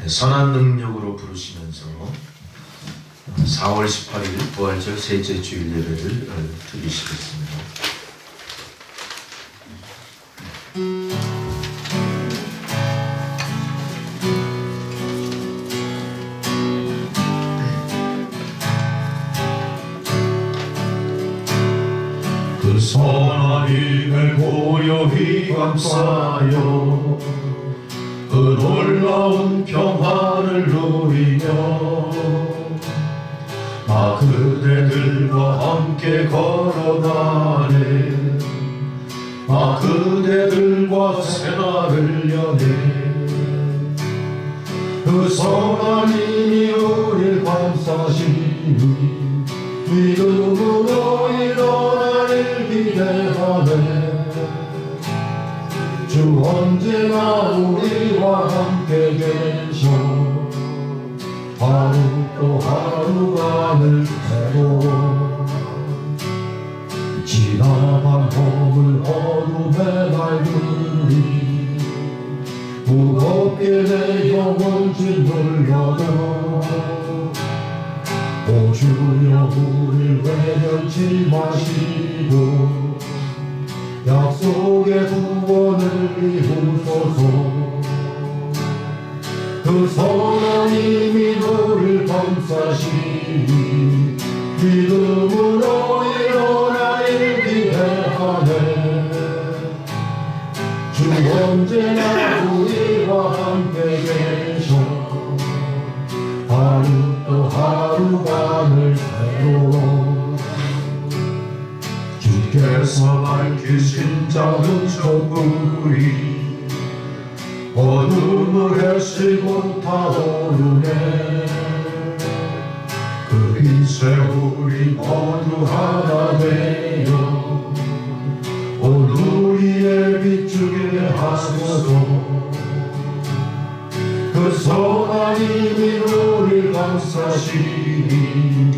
선한 능력으로 부르시면서 4월 18일 부활절 셋째 주일 예배를 드리시겠습니다. 그 선한 힘을 고요히 감싸요 그 놀라운 평화를 누리며 나 그대들과 함께 걸어가네 나 그대들과 새날을 여네 그 선한 힘이 우릴 감싸시니 믿음으로 일어나길 기대하네 주 언제나 우리와 함께 계셔 하루 또 하루간을 새로 지나간 봄을 어둠에 밟으니 무겁게 내 영혼 짓눌러도 오 주여 우릴 외면치 마시고 약속의 구원을 이루소서 그 선한 힘이 너를 감싸시니 믿음으로 일어나길 기대하네 주 언제나 우리와 함께 계셔 하루 또 하루간을 새로 주께서 밝히신 작은 촛불이 어둠을 헤치고 타오르네 그 빛에 우리 모두 하나 되어 온 우리의 비추게 하소서 그 선한 힘이 우릴 감싸시니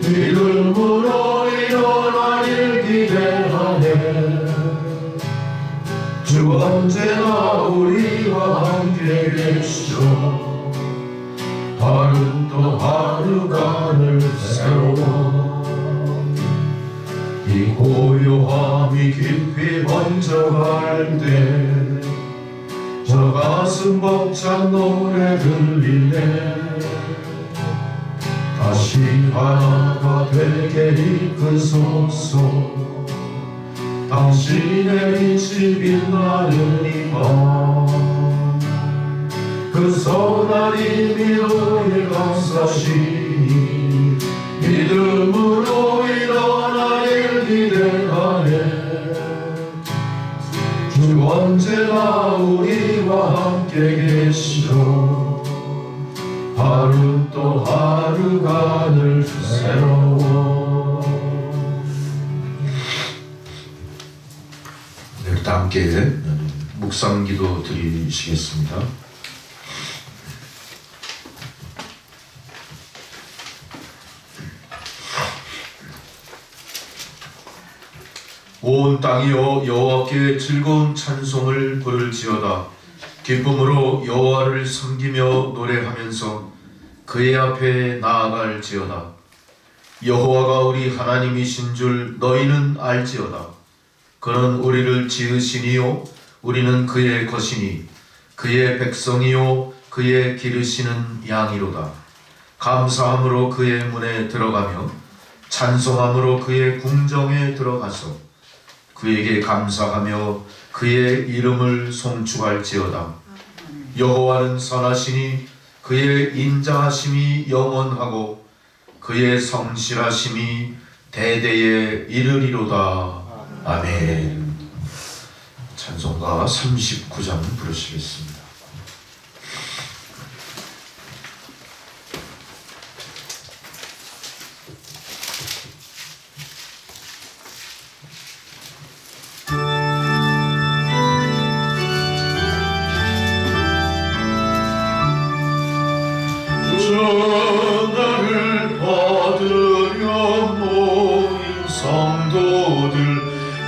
믿음으로 일어나길 기대하네 주 언제나 우리와 함께 계시오 하루 또 하루간을 새로 이 고요함이 깊이 번져갈 때 저 가슴 벅찬 노래 들리네 다시 하나가 되게 이끄소서 당신의 빛이 빛나는 이 밤 그 선한 힘이 우릴 감싸시니 믿음으로 일어나길 기대하네 주 언제나 우리와 함께 계시오 하루 또 하루간을 새로워 네, 다 함께 묵상기도 드리시겠습니다. 온 땅이여 여호와께 즐거운 찬송을 부를지어다. 기쁨으로 여호와를 섬기며 노래하면서 그의 앞에 나아갈지어다. 여호와가 우리 하나님이신 줄 너희는 알지어다. 그는 우리를 지으시니요 우리는 그의 것이니 그의 백성이요 그의 기르시는 양이로다. 감사함으로 그의 문에 들어가며 찬송함으로 그의 궁정에 들어가서 그에게 감사하며 그의 이름을 송축할지어다. 여호와는 선하시니 그의 인자하심이 영원하고 그의 성실하심이 대대에 이르리로다. 아멘. 찬송가 39장 부르시겠습니다. 전하를 받으려 모인 성도들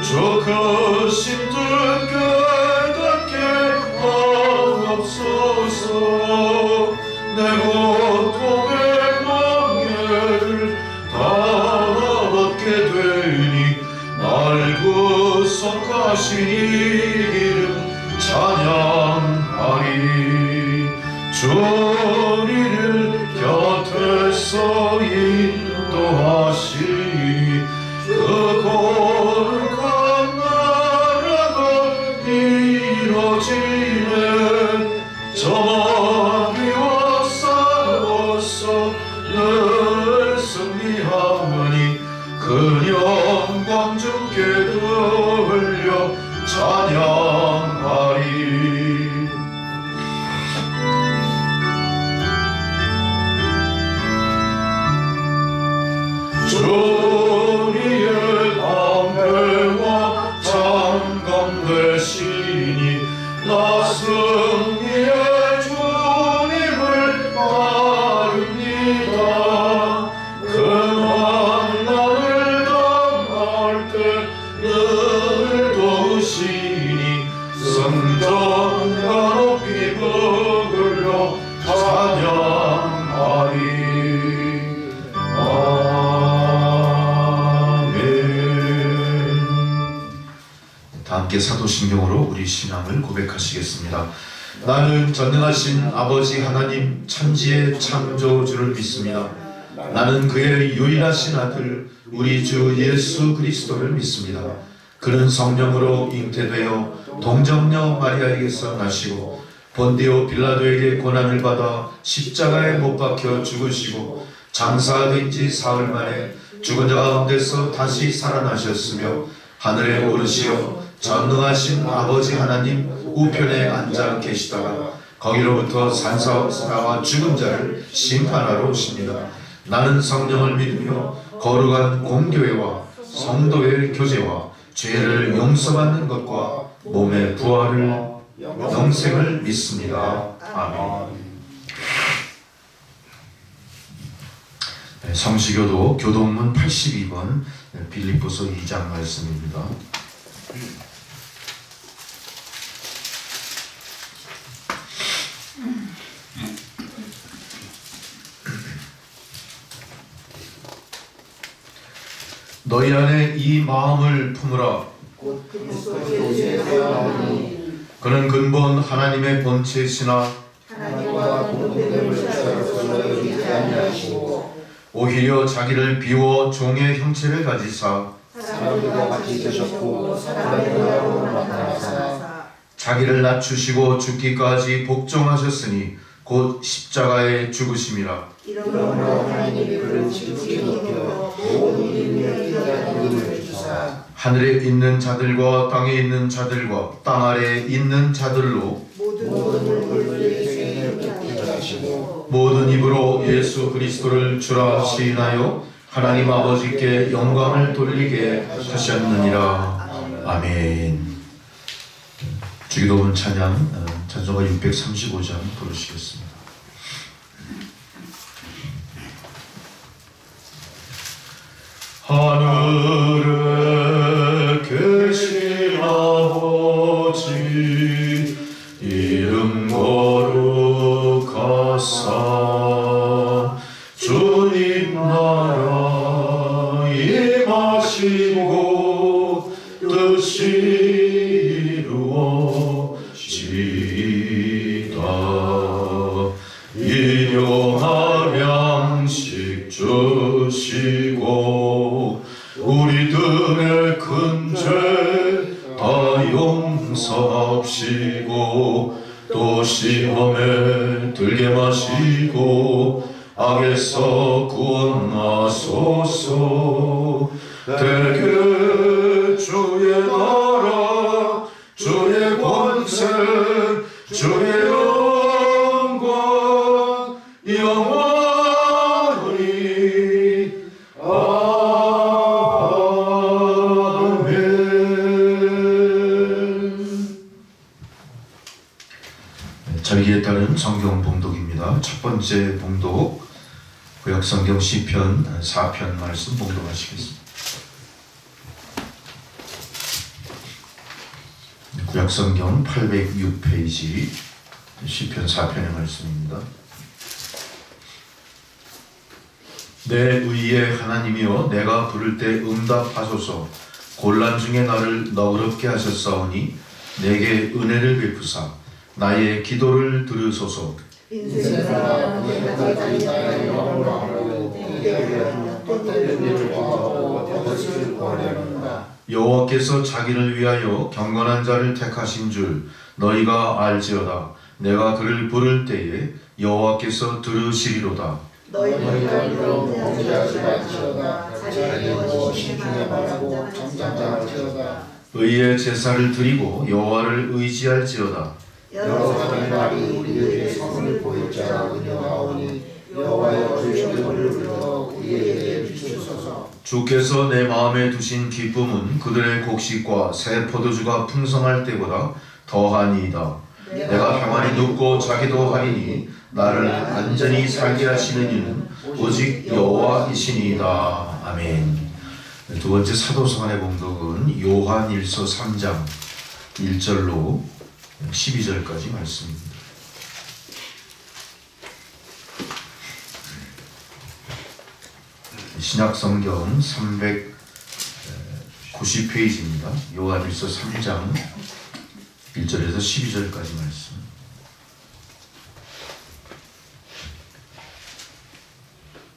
저 크신 뜻 깨닫게 하옵소서 내 고통의 멍에를 다 받게 되니 날 구속하신 이름 찬양하리. 주님을 곁에서 인도하시니 그 거룩한 나라가 이루어지네. 저마귀와 싸워서 늘 승리하니 그 영광 주께 돌려 찬양하리. 주님의 방패와 장갑 되시니 나 승리의 주님을 따릅니다. 그 만난을 당할 때 늘 도우시니 성전과 높이 부르러 찬양하리. 함께 사도신경으로 우리 신앙을 고백하시겠습니다. 나는 전능하신 아버지 하나님 천지의 창조주를 믿습니다. 나는 그의 유일하신 아들 우리 주 예수 그리스도를 믿습니다. 그는 성령으로 잉태되어 동정녀 마리아에게서 나시고 본디오 빌라도에게 고난을 받아 십자가에 못 박혀 죽으시고 장사된 지 사흘 만에 죽은 자 가운데서 다시 살아나셨으며 하늘에 오르시어 전능하신 아버지 하나님 우편에 앉아 계시다가 거기로부터 산사와 죽은 자를 심판하러 오십니다. 나는 성령을 믿으며 거룩한 공교회와 성도의 교제와 죄를 용서받는 것과 몸의 부활을 영생을 믿습니다. 아멘. 성시교도 교동문 82번 빌립보서 2장 말씀입니다. 너희 안에 이 마음을 품으라. 그는 근본 하나님의 본체시나 오히려 자기를 비워 종의 형체를 가지사 자기를 낮추시고 죽기까지 복종하셨으니 곧 십자가에 죽으심이라. 하늘에 있는 자들과 땅에 있는 자들과 땅 아래에 있는 자들로 모든 입으로 예수 그리스도를 주라 시인하여 하나님 아버지께 영광을 돌리게 하셨느니라. 아멘. 주기도문 찬양 찬송가 635장 부르시겠습니다. 하늘에 계신 아버지 이름 거룩하사 주님 나라 임하시고 뜻이 이루어지이다. 일용할 양식 주시고 우리 등의 큰 죄 다 용서하시고 또 시험에 들게 마시고 악에서 구원하소서. 대개 주의 나라 주의 권세 주의 영광 영원히 절기에 따른 성경 봉독입니다. 첫 번째 봉독 구약성경 시편 4편 말씀 봉독하시겠습니다. 구약성경 806페이지 시편 4편의 말씀입니다. 내 의의 하나님이여 내가 부를 때 응답하소서. 곤란 중에 나를 너그럽게 하셨사오니 내게 은혜를 베푸사 나의 기도를 들으소서. 인생아 그의 나의 영광을 하고 것을 구하려는가. 여호와께서 자기를 위하여 경건한 자를 택하신 줄 너희가 알지어다. 내가 그를 부를 때에 여호와께서 들으시리로다. 너희가 이로 범죄하지 말지어다. 자기의 무엇이 중에 말하고 정장할지어다. 의의 제사를 드리고 여호와를 의지할지어다. 여러 사람의 말이 우리에게 선을 보일 자라 은혜하오니 여호와여 주의 얼굴을 들어 우리에게 비추소서. 주께서 내 마음에 두신 기쁨은 그들의 곡식과 새 포도주가 풍성할 때보다 더하니이다. 내가 평안히 눕고 자기도 하리니 나를 안전히 살게 하시는 이는 오직 여호와이시니이다. 아멘. 두 번째 사도서관의 봉독은 요한일서 3장 1절로 12절까지 말씀입니다. 신약성경 390페이지입니다. 요한일서 3장 1절에서 12절까지 말씀.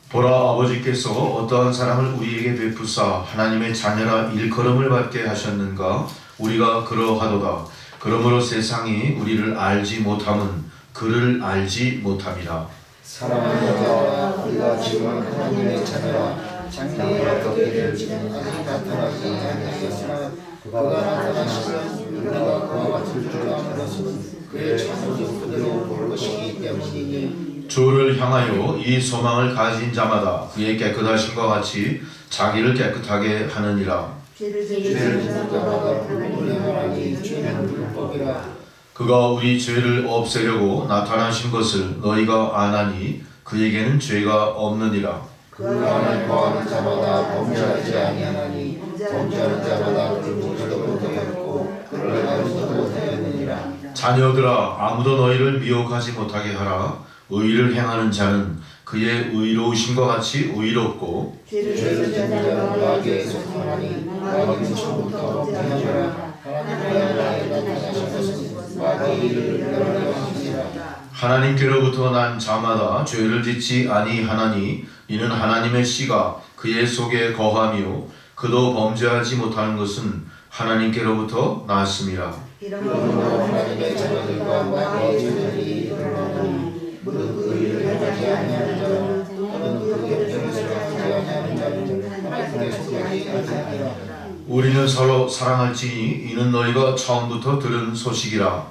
보라, 아버지께서 어떠한 사랑을 우리에게 베푸사 하나님의 자녀라 일컬음을 받게 하셨는가. 우리가 그러하도다. 그러므로 세상이 우리를 알지 못함은 그를 알지 못함이라. 사랑하는 자와 우리가 지금 하나님의 자녀라. 장래에 어떻게 될지는 아직 나타나지 아니하였으나 그가 나타나시면 우리가 그와 같을 줄 아는 것은 그의 참모습 그대로 볼 것이기 때문이니. 주를 향하여 이 소망을 가진 자마다 그의 깨끗하심과 같이 자기를 깨끗하게 하느니라. 죄를 지는 자마다 불법을 행하니 죄는 불법이라. 그가 우리 죄를 없애려고 나타나신 것을 너희가 아나니 그에게는 죄가 없느니라. 그 안에 거하는 자마다 범죄하지 아니하나니 범죄하는 자마다 그를 보지도 못하였고 그를 알지도 못하였느니라. 자녀들아, 아무도 너희를 미혹하지 못하게 하라. 의를 행하는 자는 그의 의로우심과 같이 의롭고 죄를 지는 자는 마귀에 속하나니 마귀는 처음부터 범죄하니라. 하나님의 나라에 나타나신 것은 마귀를 멸하려 하시니라. 하나님께로부터 난 자마다 죄를 짓지 아니하나니 이는 하나님의 씨가 그의 속에 거하며 그도 범죄하지 못하는 것은 하나님께로부터 났음이라. 이러므로 하나님의 자녀들과 마귀의 자녀들이 일어나니 무릇 의를 행하지 아니하는 자는 또는 그의 죄를 하지 아니하는 자는 하나님의 속에 아니하니라. 우리는 서로 사랑할지니 이는 너희가 처음부터 들은 소식이라.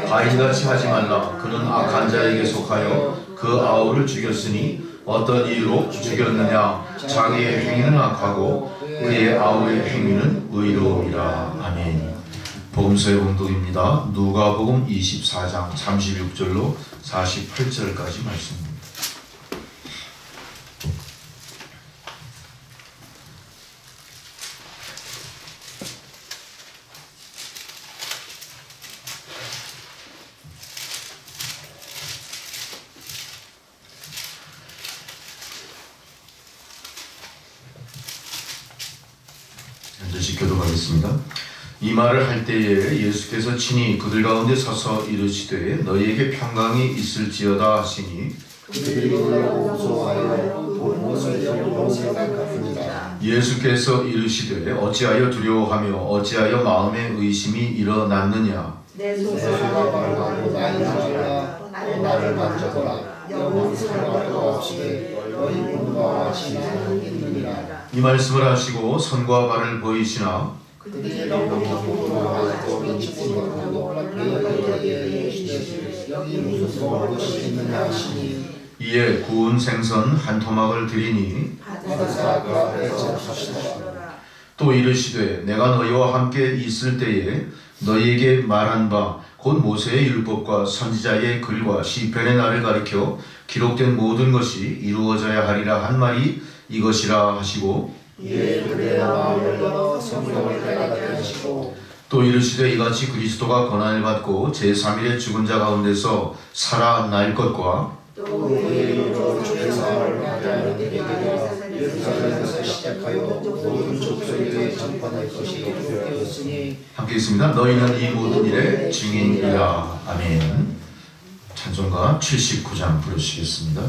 가인같이 하지 말라. 그는 악한 자에게 속하여 그 아우를 죽였으니 어떤 이유로 죽였느냐. 자기의 행위는 악하고 그의 아우의 행위는 의로움이라. 아멘. 복음서의 봉독입니다. 누가복음 24장 36절로 48절까지 말씀입니다. 현재 교독하겠습니다. 이 말을 할 때에 예수께서 친히 그들 가운데 서서 이르시되 너희에게 평강이 있을지어다 하시니 그들이 놀라고 무서워하여 보는 것을 영으로 생각합니다. 예수께서 이르시되 어찌하여 두려워하며 어찌하여 마음에 의심이 일어났느냐. 내 소서가 말하고 나를 만져보라. 영원히 살아갈 것 없이 너희 몸과 같이 나는 있느니라. 이 말씀을 하시고 손과 발을 보이시나 그들이 영광으로 하고 미치지 못하고 너희에게 이르시되 여기 무슨 것이 있느냐 하시니 이에 구운 생선 한 토막을 드리니 받으사 그 앞에 접수시라. 또 이르시되 내가 너희와 함께 있을 때에 너희에게 말한 바 곧 모세의 율법과 선지자의 글과 시편의 날을 가리켜 기록된 모든 것이 이루어져야 하리라 한 말이 이것이라 하시고 이에 그들의 마음을 열어 성경을 깨닫게 하시고 또 이르시되 이같이 그리스도가 고난을 받고 제3일에 죽은 자 가운데서 살아날 것과 또 그의 이름으로 주의 사함을 받아하는 이들에게는 예루살렘에서 시작하여 모든 족속에게 전파될 것이 되었으니 함께 있습니다. 너희는 이 모든 일의 증인이라. 아멘. 찬송가 79장 부르시겠습니다.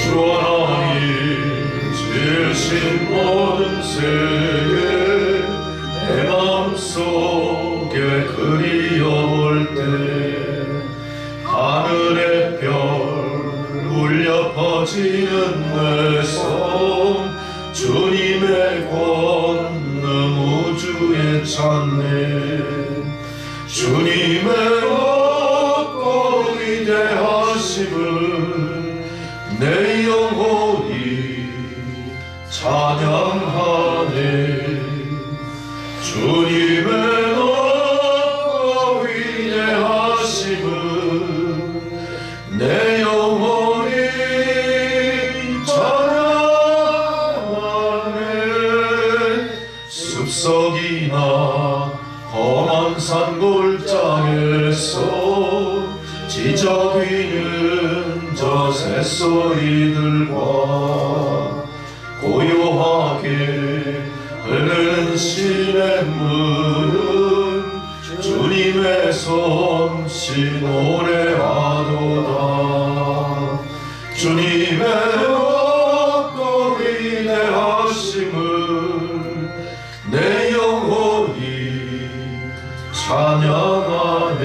주 하나님 지으신 모든 세계 내 마음속에 그리워볼 때 하늘의 별 울려 퍼지는 내 손 주님의 권능 우주에 찾네 주님의 높고 위대하심을 내 영혼이 찬양하네 주님의 높고 위대하심을 내 영혼이 찬양하네 숲속이나 험한 산골짜기에서 지저귀는 저 새소리들과 고요하게 흐르는 시냇물은 주님의 솜씨 노래하도다 주님의 높고 위대하심을 내 영혼이 찬양하네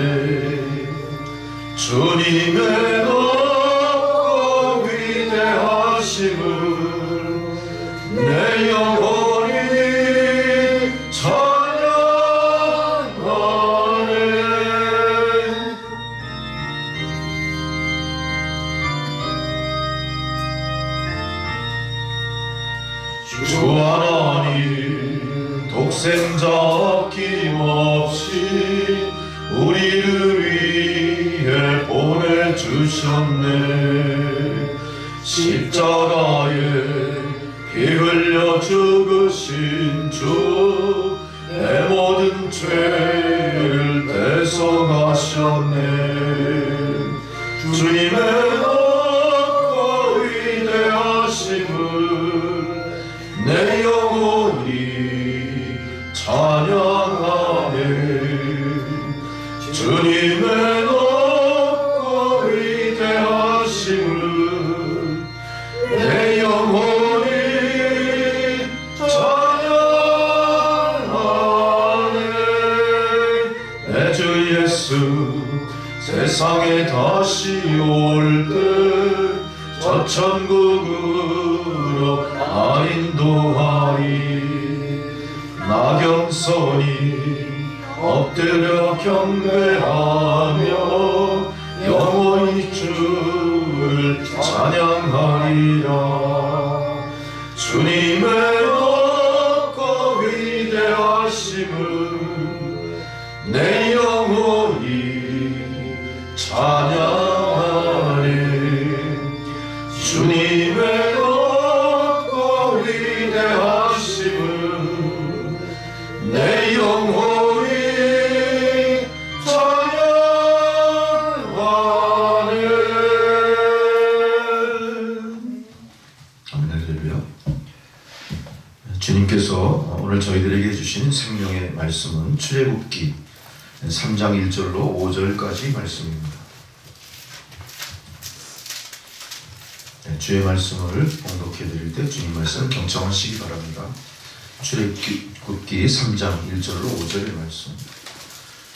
주님의 높고 위대하심을 내 영혼이 찬양하네 주 하나님 독생자 아낌없이 우리를 위해 보내주셨네 십자가에 피 흘려 죽으신 주 내 모든 죄를 대속하셨네 주님의 높고 위대하심을 내 영혼이 찬양하네 주님의 높고 위대하심을 내 영혼이 찬양하네 내 주 예수 세상에 다시 올 때 저 천국으로 나 인도하리 나경선이 엎드려 경배하며 영원히 주를 찬양하리라 주님의 높고 위대하심을 내 영혼이 찬양하리 주님의 높고 위대하심을 내 영혼이 찬양하네 아멘. 할렐루야. 주님께서 오늘 저희들에게 주신 생명의 말씀은 출애굽기 3장 1절로 5절까지 말씀입니다. 주의 말씀을 봉독해 드릴 때 주님 말씀 경청하시기 바랍니다. 출애굽기 3장 1절로 5절의 말씀.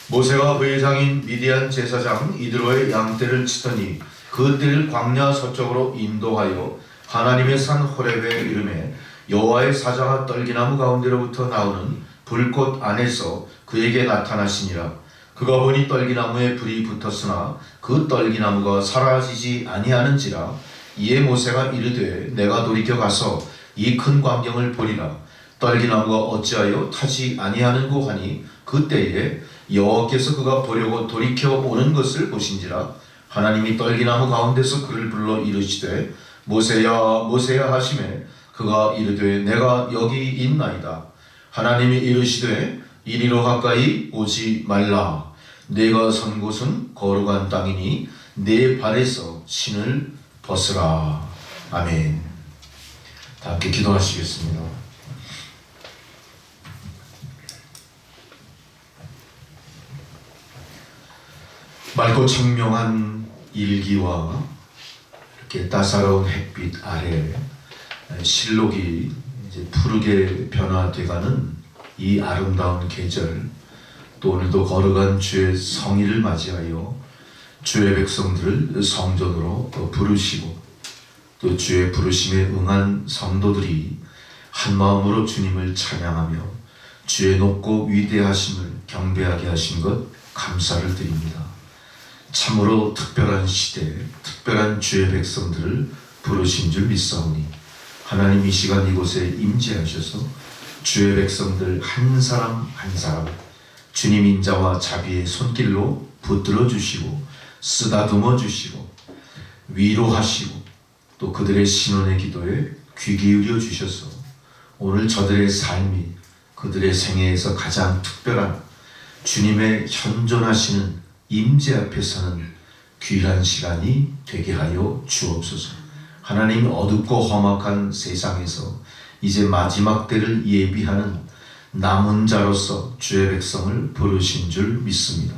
모세가 그의 장인 미디안 제사장 이드로의 양떼를 치더니 그 떼를 광야 서쪽으로 인도하여 하나님의 산 호렙에 이르매 여호와의 사자가 떨기나무 가운데로부터 나오는 불꽃 안에서 그에게 나타나시니라. 그가 보니 떨기나무에 불이 붙었으나 그 떨기나무가 사라지지 아니하는지라. 이에 모세가 이르되 내가 돌이켜 가서 이 큰 광경을 보리라. 떨기나무가 어찌하여 타지 아니하는고 하니 그때에 여호와께서 그가 보려고 돌이켜 오는 것을 보신지라. 하나님이 떨기나무 가운데서 그를 불러 이르시되 모세야 모세야 하시매 그가 이르되 내가 여기 있나이다. 하나님이 이르시되 이리로 가까이 오지 말라. 내가 선 곳은 거룩한 땅이니 내 발에서 신을 벗으라. 아멘. 다 함께 기도하시겠습니다. 맑고 청명한 일기와 이렇게 따사로운 햇빛 아래 실록이 이제 푸르게 변화돼가는 이 아름다운 계절, 또 오늘도 거룩한 주의 성일을 맞이하여 주의 백성들을 성전으로 부르시고 또 주의 부르심에 응한 성도들이 한 마음으로 주님을 찬양하며 주의 높고 위대하심을 경배하게 하신 것 감사를 드립니다. 참으로 특별한 시대, 특별한 주의 백성들을 부르신 줄 믿사오니 하나님 이 시간 이곳에 임재하셔서 주의 백성들 한 사람 한 사람 주님 인자와 자비의 손길로 붙들어 주시고 쓰다듬어 주시고 위로하시고 또 그들의 신원의 기도에 귀 기울여 주셔서 오늘 저들의 삶이 그들의 생애에서 가장 특별한 주님의 현존하시는 임재 앞에 서는 귀한 시간이 되게 하여 주옵소서. 하나님 어둡고 험악한 세상에서 이제 마지막 때를 예비하는 남은 자로서 주의 백성을 부르신 줄 믿습니다.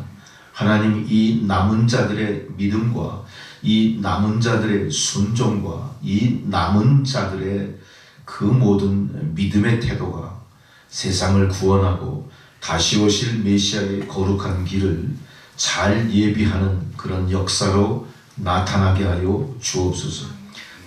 하나님 이 남은 자들의 믿음과 이 남은 자들의 순종과 이 남은 자들의 그 모든 믿음의 태도가 세상을 구원하고 다시 오실 메시아의 거룩한 길을 잘 예비하는 그런 역사로 나타나게 하여 주옵소서.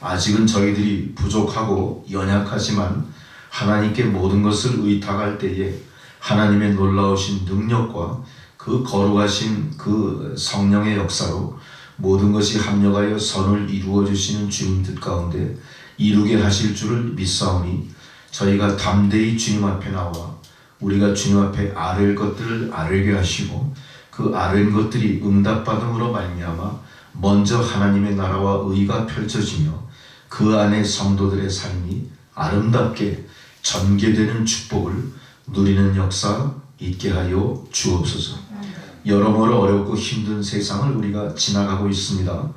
아직은 저희들이 부족하고 연약하지만 하나님께 모든 것을 의탁할 때에 하나님의 놀라우신 능력과 그 거룩하신 그 성령의 역사로 모든 것이 합력하여 선을 이루어 주시는 주님 뜻 가운데 이루게 하실 줄을 믿사오니 저희가 담대히 주님 앞에 나와 우리가 주님 앞에 아뢰을 것들을 아뢰게 하시고 그 아뢰은 것들이 응답받음으로 말미암아 먼저 하나님의 나라와 의가 펼쳐지며 그 안에 성도들의 삶이 아름답게 전개되는 축복을 누리는 역사 있게 하여 주옵소서. 여러모로 어렵고 힘든 세상을 우리가 지나가고 있습니다.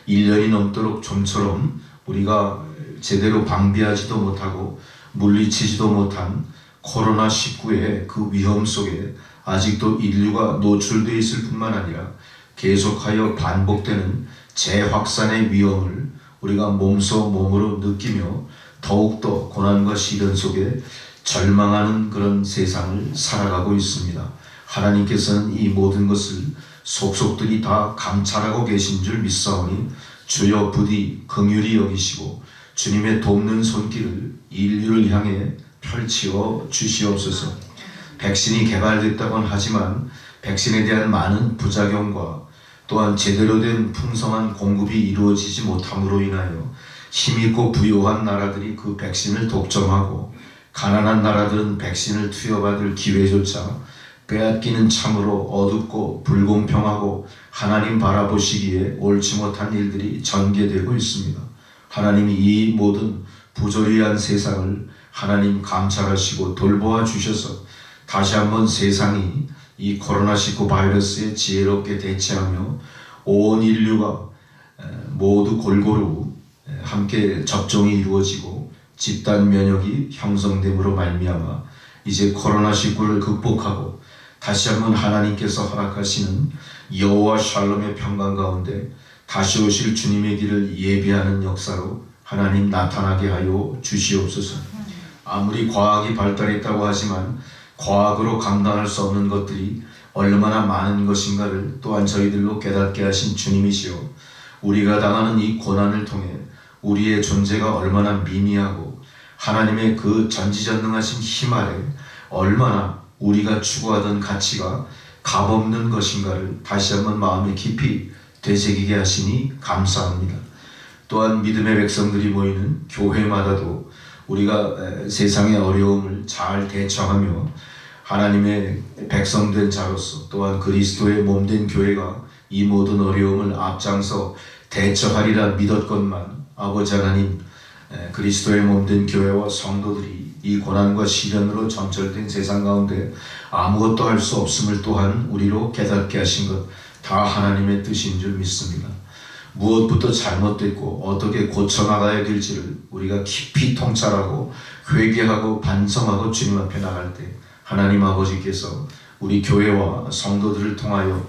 1년이 넘도록 좀처럼 우리가 제대로 방비하지도 못하고 물리치지도 못한 코로나19의 그 위험 속에 아직도 인류가 노출되어 있을 뿐만 아니라 계속하여 반복되는 재확산의 위험을 우리가 몸소 몸으로 느끼며 더욱더 고난과 시련 속에 절망하는 그런 세상을 살아가고 있습니다. 하나님께서는 이 모든 것을 속속들이 다 감찰하고 계신 줄 믿사오니 주여 부디 긍휼히 여기시고 주님의 돕는 손길을 인류를 향해 펼치어 주시옵소서. 백신이 개발됐다곤 하지만 백신에 대한 많은 부작용과 또한 제대로 된 풍성한 공급이 이루어지지 못함으로 인하여 힘있고 부유한 나라들이 그 백신을 독점하고 가난한 나라들은 백신을 투여받을 기회조차 빼앗기는 참으로 어둡고 불공평하고 하나님 바라보시기에 옳지 못한 일들이 전개되고 있습니다. 하나님이 이 모든 부조리한 세상을 하나님 감찰하시고 돌보아 주셔서 다시 한번 세상이 이 코로나19 바이러스에 지혜롭게 대처하며 온 인류가 모두 골고루 함께 접종이 이루어지고 집단 면역이 형성됨으로 말미암아 이제 코로나19를 극복하고 다시 한번 하나님께서 허락하시는 여호와 샬롬의 평강 가운데 다시 오실 주님의 길을 예비하는 역사로 하나님 나타나게 하여 주시옵소서. 아무리 과학이 발달했다고 하지만 과학으로 감당할 수 없는 것들이 얼마나 많은 것인가를 또한 저희들로 깨닫게 하신 주님이시여, 우리가 당하는 이 고난을 통해 우리의 존재가 얼마나 미미하고 하나님의 그 전지전능하신 힘 아래 얼마나 우리가 추구하던 가치가 값없는 것인가를 다시 한번 마음에 깊이 되새기게 하시니 감사합니다. 또한 믿음의 백성들이 모이는 교회마다도 우리가 세상의 어려움을 잘 대처하며 하나님의 백성된 자로서 또한 그리스도의 몸된 교회가 이 모든 어려움을 앞장서 대처하리라 믿었건만 아버지 하나님, 그리스도의 몸된 교회와 성도들이 이 고난과 시련으로 점철된 세상 가운데 아무것도 할 수 없음을 또한 우리로 깨닫게 하신 것 다 하나님의 뜻인 줄 믿습니다. 무엇부터 잘못됐고 어떻게 고쳐나가야 될지를 우리가 깊이 통찰하고 회개하고 반성하고 주님 앞에 나갈 때 하나님 아버지께서 우리 교회와 성도들을 통하여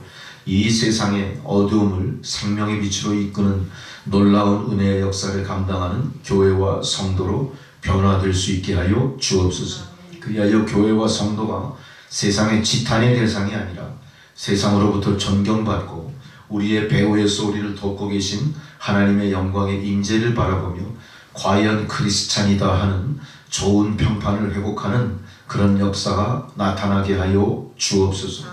이 세상의 어두움을 생명의 빛으로 이끄는 놀라운 은혜의 역사를 감당하는 교회와 성도로 변화될 수 있게 하여 주옵소서. 그리하여 교회와 성도가 세상의 지탄의 대상이 아니라 세상으로부터 존경받고 우리의 배후에서 우리를 돕고 계신 하나님의 영광의 임재를 바라보며 과연 크리스찬이다 하는 좋은 평판을 회복하는 그런 역사가 나타나게 하여 주옵소서.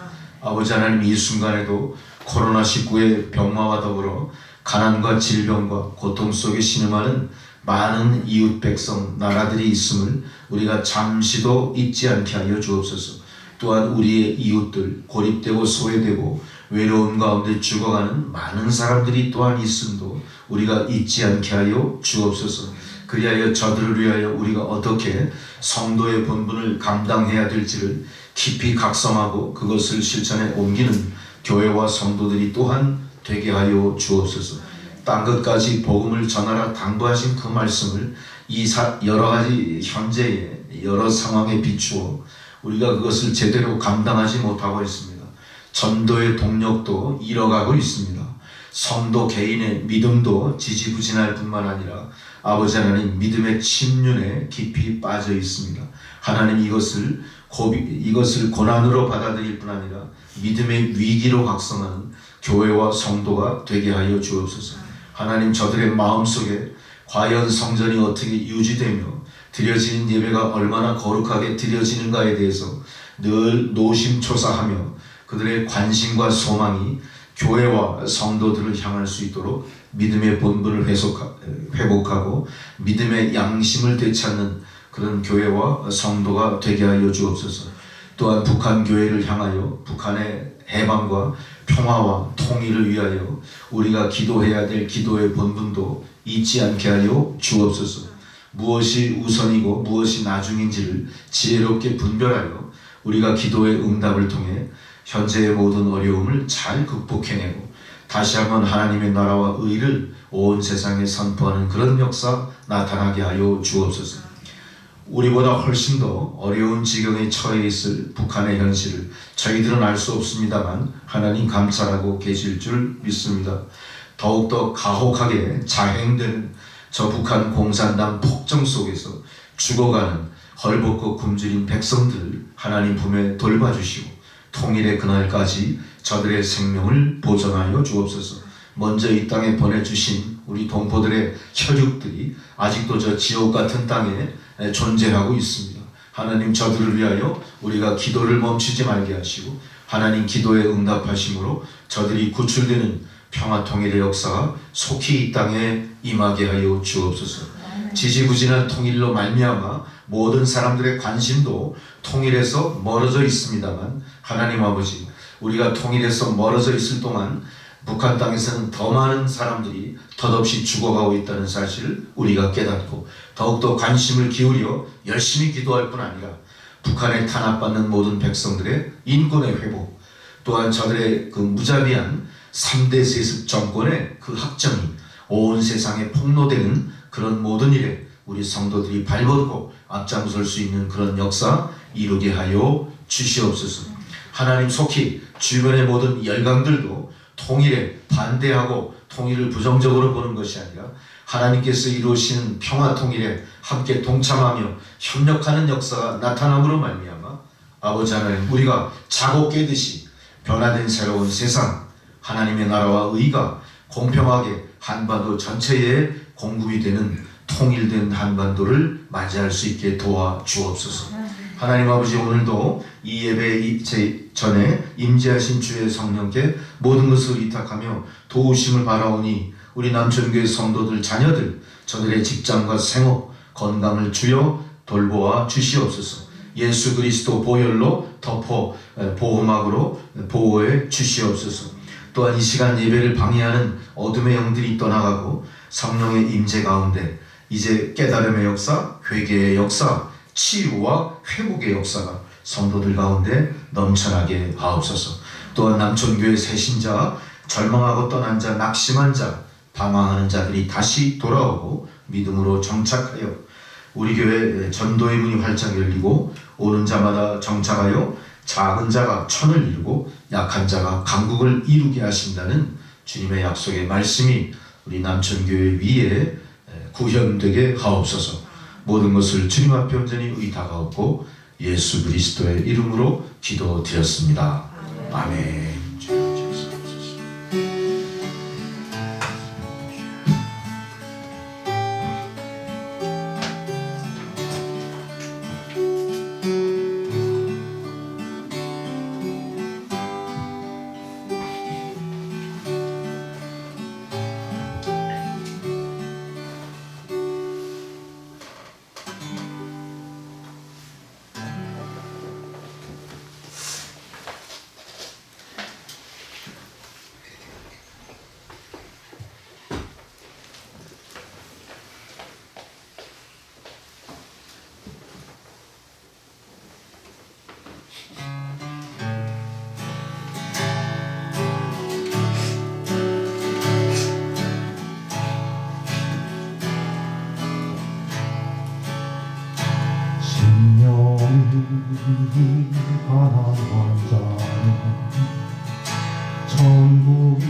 아버지 하나님, 이 순간에도 코로나19의 병마와 더불어 가난과 질병과 고통 속에 신음하는 많은 이웃 백성 나라들이 있음을 우리가 잠시도 잊지 않게 하여 주옵소서. 또한 우리의 이웃들, 고립되고 소외되고 외로움 가운데 죽어가는 많은 사람들이 또한 있음도 우리가 잊지 않게 하여 주옵소서. 그리하여 저들을 위하여 우리가 어떻게 성도의 본분을 감당해야 될지를 깊이 각성하고 그것을 실천에 옮기는 교회와 성도들이 또한 되게 하여 주옵소서. 땅끝까지 복음을 전하라 당부하신 그 말씀을 이 여러 가지 현재의 여러 상황에 비추어 우리가 그것을 제대로 감당하지 못하고 있습니다. 전도의 동력도 잃어가고 있습니다. 성도 개인의 믿음도 지지부진할 뿐만 아니라 아버지 하나님, 믿음의 침륜에 깊이 빠져 있습니다. 하나님, 이것을 고난으로 받아들일 뿐 아니라 믿음의 위기로 각성하는 교회와 성도가 되게 하여 주옵소서. 하나님, 저들의 마음속에 과연 성전이 어떻게 유지되며 드려지는 예배가 얼마나 거룩하게 드려지는가에 대해서 늘 노심초사하며 그들의 관심과 소망이 교회와 성도들을 향할 수 있도록 믿음의 본분을 회복하고 믿음의 양심을 되찾는 그런 교회와 성도가 되게 하여 주옵소서. 또한 북한 교회를 향하여 북한의 해방과 평화와 통일을 위하여 우리가 기도해야 될 기도의 본분도 잊지 않게 하여 주옵소서. 무엇이 우선이고 무엇이 나중인지를 지혜롭게 분별하여 우리가 기도의 응답을 통해 현재의 모든 어려움을 잘 극복해내고 다시 한번 하나님의 나라와 의를 온 세상에 선포하는 그런 역사 나타나게 하여 주옵소서. 우리보다 훨씬 더 어려운 지경에 처해 있을 북한의 현실을 저희들은 알 수 없습니다만 하나님 감찰하고 계실 줄 믿습니다. 더욱더 가혹하게 자행되는 저 북한 공산당 폭정 속에서 죽어가는 헐벗고 굶주린 백성들을 하나님 품에 돌봐주시고 통일의 그날까지 저들의 생명을 보존하여 주옵소서. 먼저 이 땅에 보내주신 우리 동포들의 혈육들이 아직도 저 지옥 같은 땅에 존재하고 있습니다. 하나님, 저들을 위하여 우리가 기도를 멈추지 말게 하시고 하나님 기도에 응답하심으로 저들이 구출되는 평화 통일의 역사가 속히 이 땅에 임하게 하여 주옵소서. 지지부진한 통일로 말미암아 모든 사람들의 관심도 통일에서 멀어져 있습니다만 하나님 아버지, 우리가 통일에서 멀어져 있을 동안 북한 땅에서는 더 많은 사람들이 덧없이 죽어가고 있다는 사실을 우리가 깨닫고 더욱더 관심을 기울여 열심히 기도할 뿐 아니라 북한에 탄압받는 모든 백성들의 인권의 회복, 또한 저들의 그 무자비한 3대 세습 정권의 그 확정이 온 세상에 폭로되는 그런 모든 일에 우리 성도들이 발벗고 앞장설 수 있는 그런 역사 이루게 하여 주시옵소서. 하나님, 속히 주변의 모든 열강들도 통일에 반대하고 통일을 부정적으로 보는 것이 아니라 하나님께서 이루시는 평화 통일에 함께 동참하며 협력하는 역사가 나타남으로 말미암아 아버지 하나님, 우리가 자고 깨듯이 변화된 새로운 세상, 하나님의 나라와 의가 공평하게 한반도 전체에 공급이 되는 통일된 한반도를 맞이할 수 있게 도와주옵소서. 하나님 아버지, 오늘도 이 예배 전에 임재하신 주의 성령께 모든 것을 위탁하며 도우심을 바라오니 우리 남천교회 성도들 자녀들 저들의 직장과 생업 건강을 주여 돌보아 주시옵소서. 예수 그리스도 보혈로 덮어 보호막으로 보호해 주시옵소서. 또한 이 시간 예배를 방해하는 어둠의 영들이 떠나가고 성령의 임재 가운데 이제 깨달음의 역사, 회개의 역사, 치유와 회복의 역사가 성도들 가운데 넘쳐나게 하옵소서. 또한 남촌교회 새신자, 절망하고 떠난 자, 낙심한 자, 방황하는 자들이 다시 돌아오고 믿음으로 정착하여 우리 교회 전도의 문이 활짝 열리고 오는 자마다 정착하여 작은 자가 천을 이루고 약한 자가 강국을 이루게 하신다는 주님의 약속의 말씀이 우리 남천교회 위에 구현되게 하옵소서. 모든 것을 주님 앞에 온전히 의탁하옵고 예수 그리스도의 이름으로 기도드렸습니다. 아멘. 가난한 자는 천국이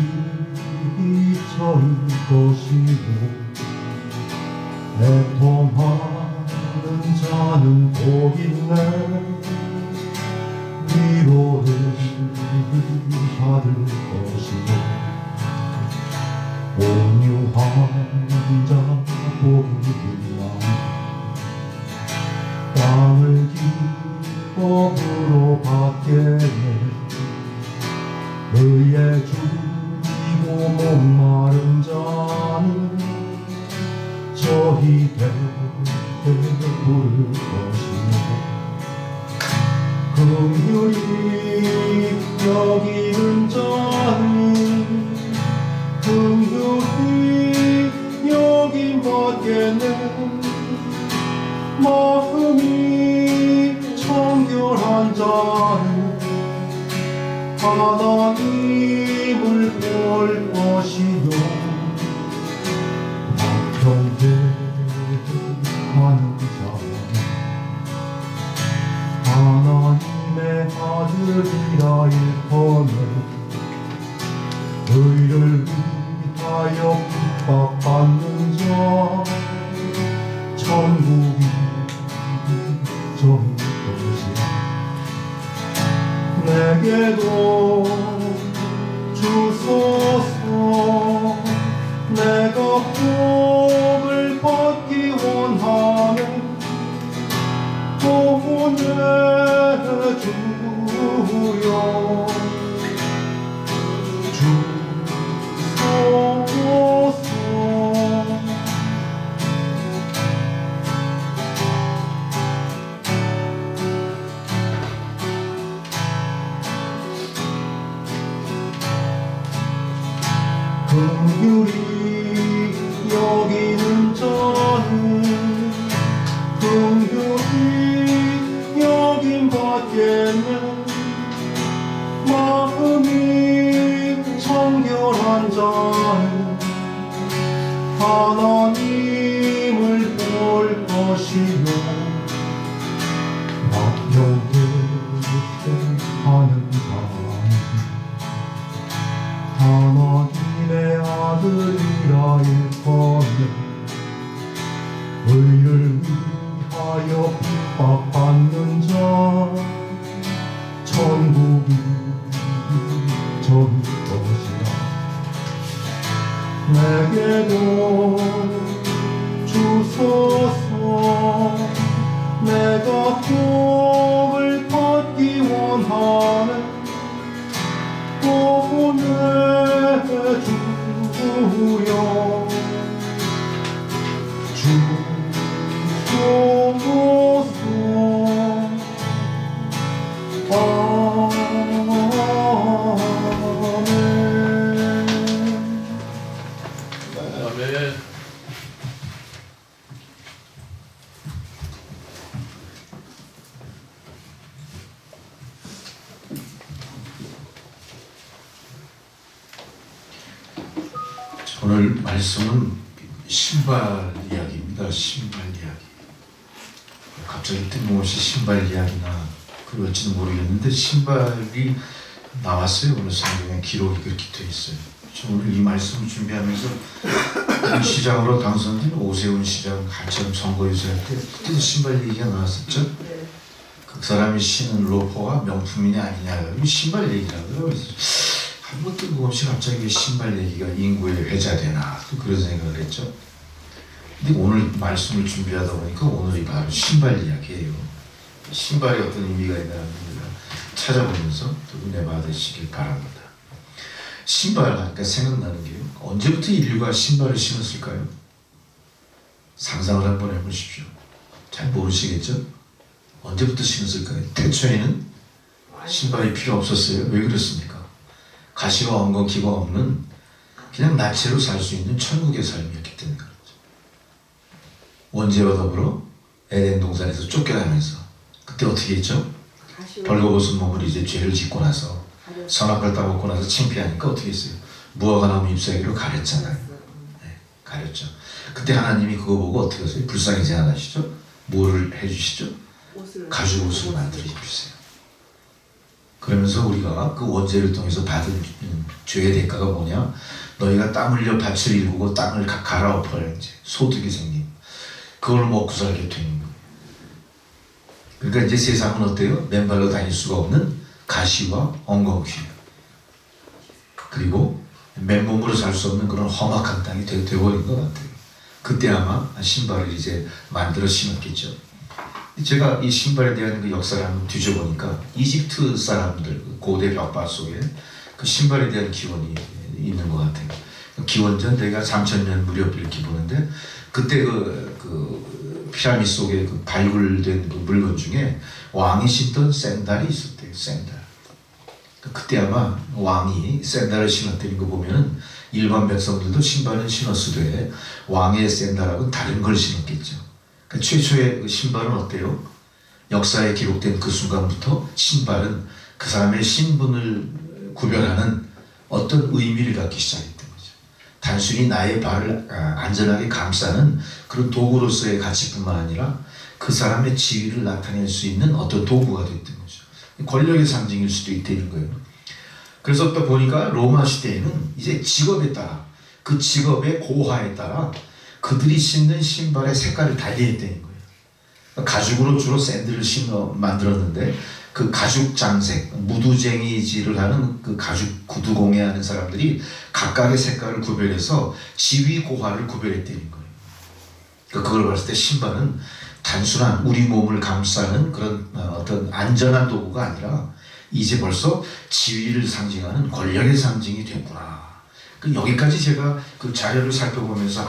저희 것이고 애통하는 자는 복이네 위로를 받을 것이고 온유한 자 복이라 땅을 기업으로 받겠네 의에 죽이고 목마른 자는 저희 배에 부를 것이며 긍휼히 여기는 자는 긍휼히 여김 받겠네 마음이 청결한 자는 하나님을 볼 것이요 경배하는 자는 하나님의 아들이라 일컫네 의를 위하여 핍박받는 자 천국이 저희 것이라 내게도 주소서 내가 복을 받기 원하네 보내주여 주소서 긍휼히 여기는 자는 긍휼히 여김 받겠네 마음이 청결한 자는 하나님을 볼 것이요 막연케 하는 자는 하나님의 아들이라 일컫네 의를 위하여 핍박받는 자 천국이 저희 것이라 내게도 주소서 내가 복을 받기 원하네 보내주여 주소서 오늘 말씀은 신발 이야기입니다. 신발 이야기. 갑자기 뜬금없이 신발 이야기나 그럴지는 모르겠는데 신발이 나왔어요. 오늘 성경에 기록이 그렇게 되어 있어요. 저 오늘 이 말씀을 준비하면서 이 시장으로 당선된 오세훈 시장 한참 선거유세 할 때 그때도 신발 얘기가 나왔었죠. 그 사람이 신은 로퍼가 명품이냐 아니냐 이 신발 얘기라고요. 그래서 한번 뜬금없이 갑자기 신발 얘기가 인구에 회자되나 또 그런 생각을 했죠. 근데 오늘 말씀을 준비하다 보니까 오늘이 바로 신발 이야기예요. 신발이 어떤 의미가 있나는 걸 찾아보면서 또 은혜 받으시길 바랍니다. 신발 하니까 생각나는 게요. 언제부터 인류가 신발을 신었을까요? 상상을 한번 해보십시오. 잘 모르시겠죠? 언제부터 신었을까요? 태초에는 신발이 필요 없었어요. 왜 그렇습니까? 가시와 엉겅퀴가 없는 그냥 나체로 살 수 있는 천국의 삶이었기 때문에 그렇죠. 원죄와 더불어 에덴 동산에서 쫓겨나면서 그때 어떻게 했죠? 벌거벗은 몸을 이제 죄를 짓고 나서 선악을 따먹고 나서 창피하니까 어떻게 했어요? 무화과나무 잎사귀로 가렸잖아요. 네, 가렸죠. 그때 하나님이 그거 보고 어떻게 하세요? 불쌍히 생각하시죠? 뭐를 해주시죠? 가죽 옷을 만들어 입히세요. 그러면서 우리가 그 원죄를 통해서 받은 죄의 대가가 뭐냐? 너희가 땀 흘려 밭을 일구고 땅을 갈아엎어야 이제 소득이 생긴 그걸 먹고 살게 되는 거예요. 그러니까 이제 세상은 어때요? 맨발로 다닐 수가 없는 가시와 엉겅퀴 그리고 맨몸으로 살 수 없는 그런 험악한 땅이 되어버린 것 같아요. 그때 아마 신발을 이제 만들어 신었겠죠. 제가 이 신발에 대한 그 역사를 한번 뒤져보니까 이집트 사람들 고대 벽화 속에 그 신발에 대한 기원이 있는 것 같아요. 기원전 대가 3000년 무렵 이렇게 보는데 그때 그 피라미드 속에 그 발굴된 그 물건 중에 왕이 신던 샌들이 있었대요. 샌들. 그때 아마 왕이 샌들을 신었다는 거 보면은 일반 백성들도 신발은 신었으되 왕의 샌들하고는 다른 걸 신었겠죠. 그러니까 최초의 그 신발은 어때요? 역사에 기록된 그 순간부터 신발은 그 사람의 신분을 구별하는 어떤 의미를 갖기 시작했던 거죠. 단순히 나의 발을 안전하게 감싸는 그런 도구로서의 가치뿐만 아니라 그 사람의 지위를 나타낼 수 있는 어떤 도구가 됐던 거죠. 권력의 상징일 수도 있다는 거예요. 그래서 또 보니까 로마 시대에는 이제 직업에 따라 그 직업의 고하에 따라 그들이 신는 신발의 색깔을 달리했다는 거예요. 가죽으로 주로 샌들을 만들었는데 그 가죽 장색, 무두쟁이질을 하는 그 가죽 구두공예 하는 사람들이 각각의 색깔을 구별해서 지위 고하를 구별했다는 거예요. 그걸 봤을 때 신발은 단순한 우리 몸을 감싸는 그런 어떤 안전한 도구가 아니라 이제 벌써 지위를 상징하는 권력의 상징이 됐구나. 여기까지 제가 그 자료를 살펴보면서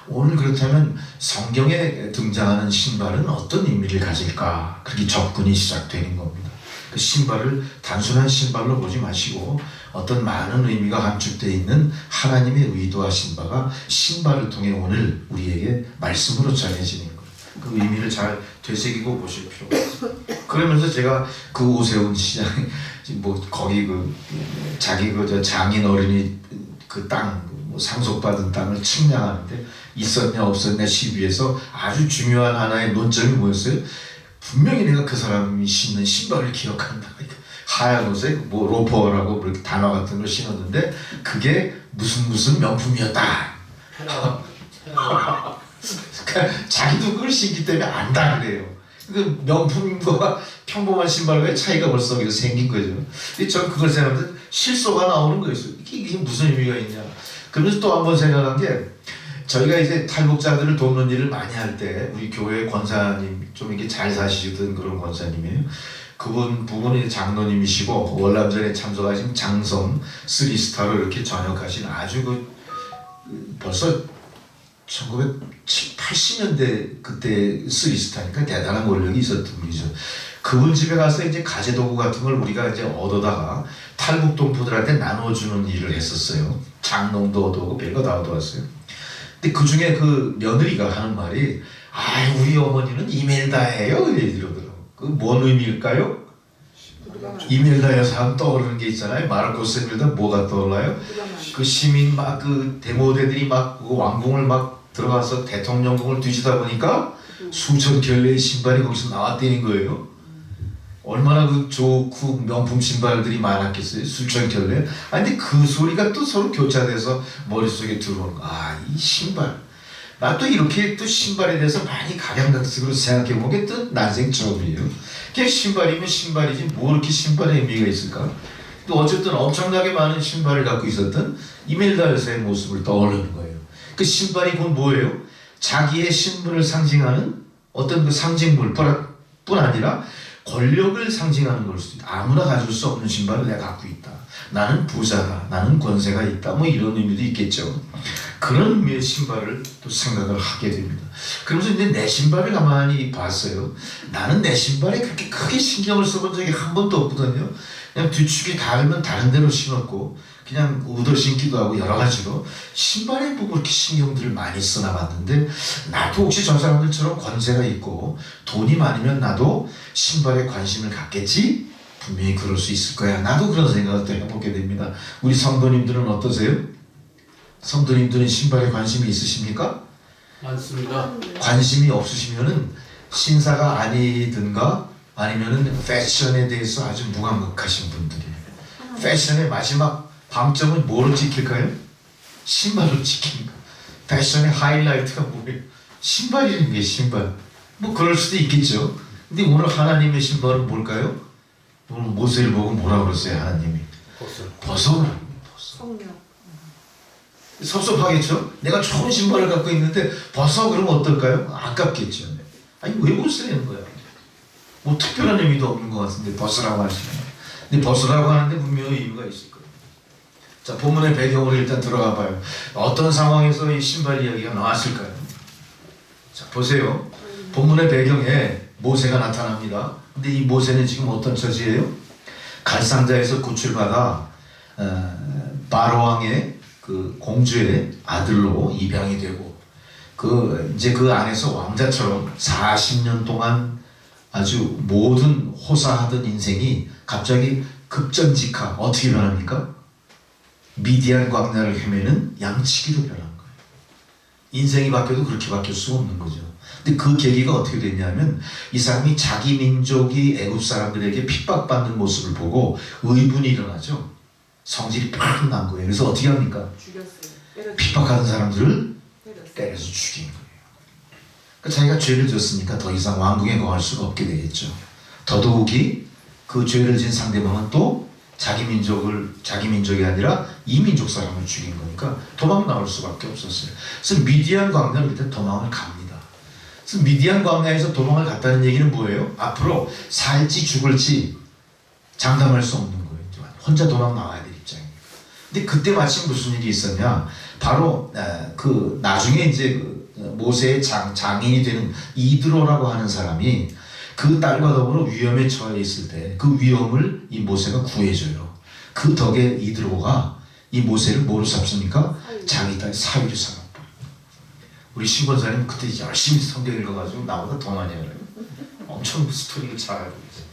오늘 그렇다면 성경에 등장하는 신발은 어떤 의미를 가질까? 그렇게 접근이 시작되는 겁니다. 그 신발을 단순한 신발로 보지 마시고 어떤 많은 의미가 함축되어 있는 하나님의 의도하신 바가 신발을 통해 오늘 우리에게 말씀으로 전해지는 거예요. 그 의미를 잘 되새기고 보실 필요가 있어요. 그러면서 제가 그 오세훈 시장 거기 자기 장인 어른이 그 땅 상속받은 땅을 측량하는데 있었냐 없었냐 시비에서 아주 중요한 하나의 논점이 뭐였어요? 분명히 내가 그 사람이 신는 신발을 기억한다. 하얀 옷에 로퍼라고 그렇게 단어 같은 걸 신었는데 그게 무슨 명품이었다. 그러니까 자기도 그걸 신기 때문에 안다 그래요. 그 명품과 평범한 신발과의 차이가 벌써 여기서 생긴 거죠. 전 그걸 생각하면서 실소가 나오는 거예요. 이게 무슨 의미가 있냐. 그러면서 또 한 번 생각한 게 저희가 이제 탈북자들을 돕는 일을 많이 할 때 우리 교회 권사님 좀 이렇게 잘 사시던 그런 권사님이에요. 부분이 장로님이시고 월남전에 참석하신 장성 3스타로 이렇게 전역하신 아주 벌써 1980년대 그때 3스타니까 대단한 권력이 있었던 분이죠. 그분 집에 가서 이제 가재도구 같은 걸 우리가 이제 얻어다가 탈북 동포들한테 나눠주는 일을 했었어요. 장롱도 얻어오고 별거 다 얻어왔어요. 근데 그 중에 그 며느리가 하는 말이 우리 어머니는 이멜다예요 이러더라고. 그 뭔 의미일까요? 이멜다 여사 하면 떠오르는 게 있잖아요. 마르코스 이멜다 뭐가 떠올라요? 그 시민 막 그 데모대들이 막그 왕궁을 막 들어가서 대통령궁을 뒤지다 보니까 수천 켤레의 신발이 거기서 나왔다는 거예요. 얼마나 그 좋고 명품 신발들이 많았겠어요. 수천 켤레. 아니 근데 그 소리가 또 서로 교차돼서 머릿속에 들어오는 거. 아, 이 신발. 나 또 이렇게 또 신발에 대해서 많이 각양각색으로 생각해본 게 또 난생 처음이에요. 그냥 신발이면 신발이지 뭐 이렇게 신발에 의미가 있을까? 또 어쨌든 엄청나게 많은 신발을 갖고 있었던 이멜다 여사의 모습을 떠올리는 거예요. 그 신발이 곧 뭐예요? 자기의 신분을 상징하는 어떤 그 상징물 뿐 아니라 권력을 상징하는 걸 수도 있다. 아무나 가질 수 없는 신발을 내가 갖고 있다. 나는 부자다. 나는 권세가 있다. 뭐 이런 의미도 있겠죠. 그런 의미의 신발을 또 생각을 하게 됩니다. 그러면서 이제 내 신발을 가만히 봤어요. 나는 내 신발에 그렇게 크게 신경을 써본 적이 한 번도 없거든요. 그냥 뒤축이 닳으면 다른 데로 신었고 그냥 얻어 신기도 하고 여러 가지로 신발에 뭐 그렇게 신경들을 많이 써나 봤는데 나도 혹시 저 사람들처럼 권세가 있고 돈이 많으면 나도 신발에 관심을 갖겠지? 분명히 그럴 수 있을 거야. 나도 그런 생각을 또 해보게 됩니다. 우리 성도님들은 어떠세요? 성도님들은 신발에 관심이 있으십니까? 많습니다. 관심이 없으시면은 신사가 아니든가 아니면은 패션에 대해서 아주 무감각하신 분들이에요. 패션의 마지막 방점은 뭐로 지킬까요? 신발로 지킵니다. 패션의 하이라이트가 뭐예요? 신발이라는 게 신발. 뭐 그럴 수도 있겠죠. 근데 오늘 하나님의 신발은 뭘까요? 오늘 모세를 보고 뭐라 그랬어요? 하나님이 벗어라고. 성령. 섭섭하겠죠? 내가 좋은 신발을 갖고 있는데 벗어 그러면 어떨까요? 아깝겠죠. 아니 왜 벗으라는 거야? 뭐 특별한 의미도 없는 것 같은데 벗으라고 하시면. 근데 벗으라고 하는데 분명히 이유가 있을 거예요. 자, 본문의 배경으로 일단 들어가 봐요. 어떤 상황에서 이 신발 이야기가 나왔을까요? 자, 보세요. 본문의 배경에 모세가 나타납니다. 근데 이 모세는 지금 어떤 처지예요? 갈상자에서 구출받아 바로왕의 그 공주의 아들로 입양이 되고 이제 그 안에서 왕자처럼 40년 동안 아주 모든 호사하던 인생이 갑자기 급전직하 어떻게 변합니까? 미디안 광야를 헤매는 양치기로 변한 거예요. 인생이 바뀌어도 그렇게 바뀔 수 없는 거죠. 근데 그 계기가 어떻게 됐냐면 이 사람이 자기 민족이 애굽 사람들에게 핍박받는 모습을 보고 의분이 일어나죠. 성질이 팍 난 거예요. 그래서 어떻게 합니까? 죽였어요. 핍박하는 사람들을 때렸어요. 때려서 죽인 거예요. 그러니까 자기가 죄를 졌으니까 더 이상 왕궁에 거할 수가 없게 되겠죠. 더더욱이 그 죄를 진 상대방은 또 자기 민족이 아니라 이민족 사람을 죽인 거니까 도망 나올 수밖에 없었어요. 그래서 미디안 광야를 일단 도망을 갑니다. 그래서 미디안 광야에서 도망을 갔다는 얘기는 뭐예요? 앞으로 살지 죽을지 장담할 수 없는 거예요. 혼자 도망 나와야 될 입장이에요. 근데 그때 마침 무슨 일이 있었냐? 바로 그 나중에 이제 그 모세의 장인이 되는 이드로라고 하는 사람이 그 딸과 더불어 위험에 처해 있을 때 그 위험을 이 모세가 구해줘요. 그 덕에 이드로가 이 모세를 뭐로 삼습니까? 자기 딸 사위로 삼아버려요. 우리 신권사님 그때 열심히 성경 읽어가지고 나보다 더 많이 알아요. 엄청 스토리를 잘 알고 있어요.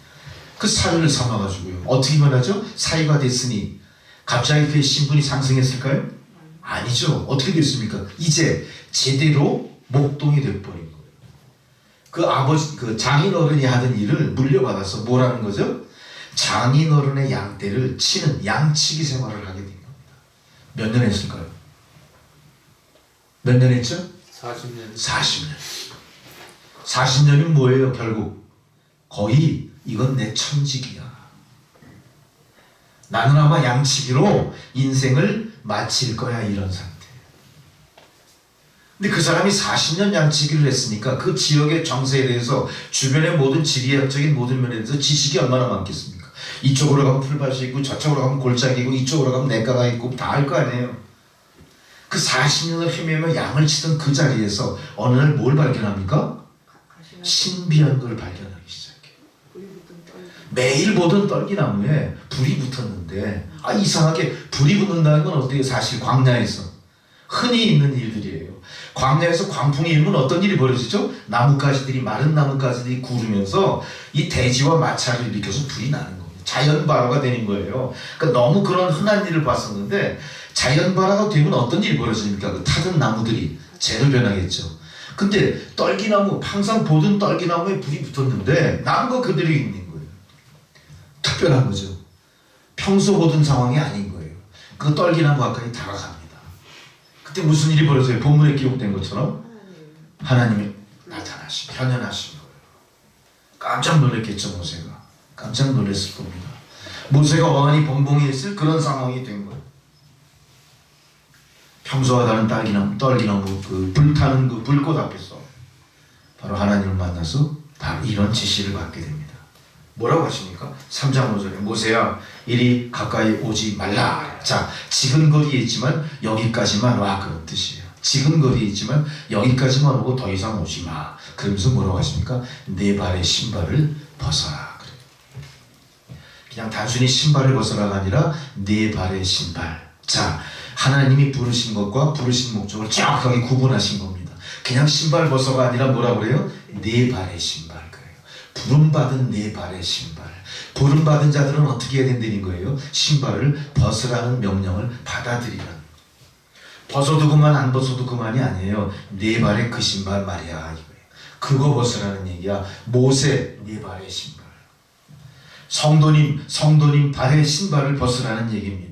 그 사위를 삼아가지고요. 어떻게 변하죠? 사위가 됐으니 갑자기 그의 신분이 상승했을까요? 아니죠. 어떻게 됐습니까? 이제 제대로 목동이 돼버린 거예요. 그 아버지, 그 장인어른이 하던 일을 물려받아서 뭐라는 거죠? 장인어른의 양떼를 치는 양치기 생활을 하게 된 겁니다. 몇 년 했을까요? 몇 년 했죠? 40년. 40년. 40년이 뭐예요, 결국? 거의 이건 내 천직이야. 나는 아마 양치기로 인생을 마칠 거야, 이런 상태. 근데 그 사람이 40년 양치기를 했으니까 그 지역의 정세에 대해서 주변의 모든 지리학적인 모든 면에 대해서 지식이 얼마나 많겠습니까? 이쪽으로 가면 풀밭이 있고 저쪽으로 가면 골짜기 있고 이쪽으로 가면 냇가가 있고 다 알 거 아니에요. 그 40년을 헤매며 양을 치던 그 자리에서 어느 날 뭘 발견합니까? 신비한 걸 발견하기 시작해요. 매일 보던 떨기나무에 불이 붙었는데 이상하게 불이 붙는다는 건 어때요? 사실 광야에서 흔히 있는 일들이에요. 광야에서 광풍이 일면 어떤 일이 벌어지죠? 나뭇가지들이 마른 나뭇가지들이 구르면서 이 대지와 마찰을 일으켜서 불이 나는 겁니다. 자연발화가 되는 거예요. 그러니까 너무 그런 흔한 일을 봤었는데 자연발화가 되면 어떤 일이 벌어집니까? 그 타던 나무들이 재로 변하겠죠. 근데 떨기나무, 항상 보던 떨기나무에 불이 붙었는데 나무가 그대로 있는 거예요. 특별한 거죠. 평소 보던 상황이 아닌 거예요. 그 떨기나무 가까이 다가갑니다. 그때 무슨 일이 벌어져요? 본문에 기록된 것처럼 하나님이 나타나신, 현현하신 거예요. 깜짝 놀랐겠죠, 모세가. 깜짝 놀랐을 겁니다. 모세가 어안이 벙벙했을 그런 상황이 된 거예요. 평소와 다른 떨기나무 그 불타는 그 불꽃 앞에서 바로 하나님을 만나서 바로 이런 지시를 받게 됩니다. 뭐라고 하십니까? 3장 5절에 모세야 이리 가까이 오지 말라. 자, 지금 거리에 있지만 여기까지만 와, 그런 뜻이에요. 지금 거리에 있지만 여기까지만 오고 더 이상 오지 마. 그러면서 뭐라고 하십니까? 내 발의 신발을 벗어라. 그래요. 그냥 단순히 신발을 벗어라가 아니라 내 발의 신발. 자, 하나님이 부르신 것과 부르신 목적을 정확하게 구분하신 겁니다. 그냥 신발 벗어가 아니라 뭐라 그래요? 내 발의 신발. 그래요. 부름받은 내 발의 신발. 부름받은 자들은 어떻게 해야 된다는 거예요? 신발을 벗으라는 명령을 받아들이라는. 벗어도 그만 안 벗어도 그만이 아니에요. 내 발의 그 신발 말이야 이거예요. 그거 벗으라는 얘기야. 모세 내 발의 신발. 성도님 발의 신발을 벗으라는 얘기입니다.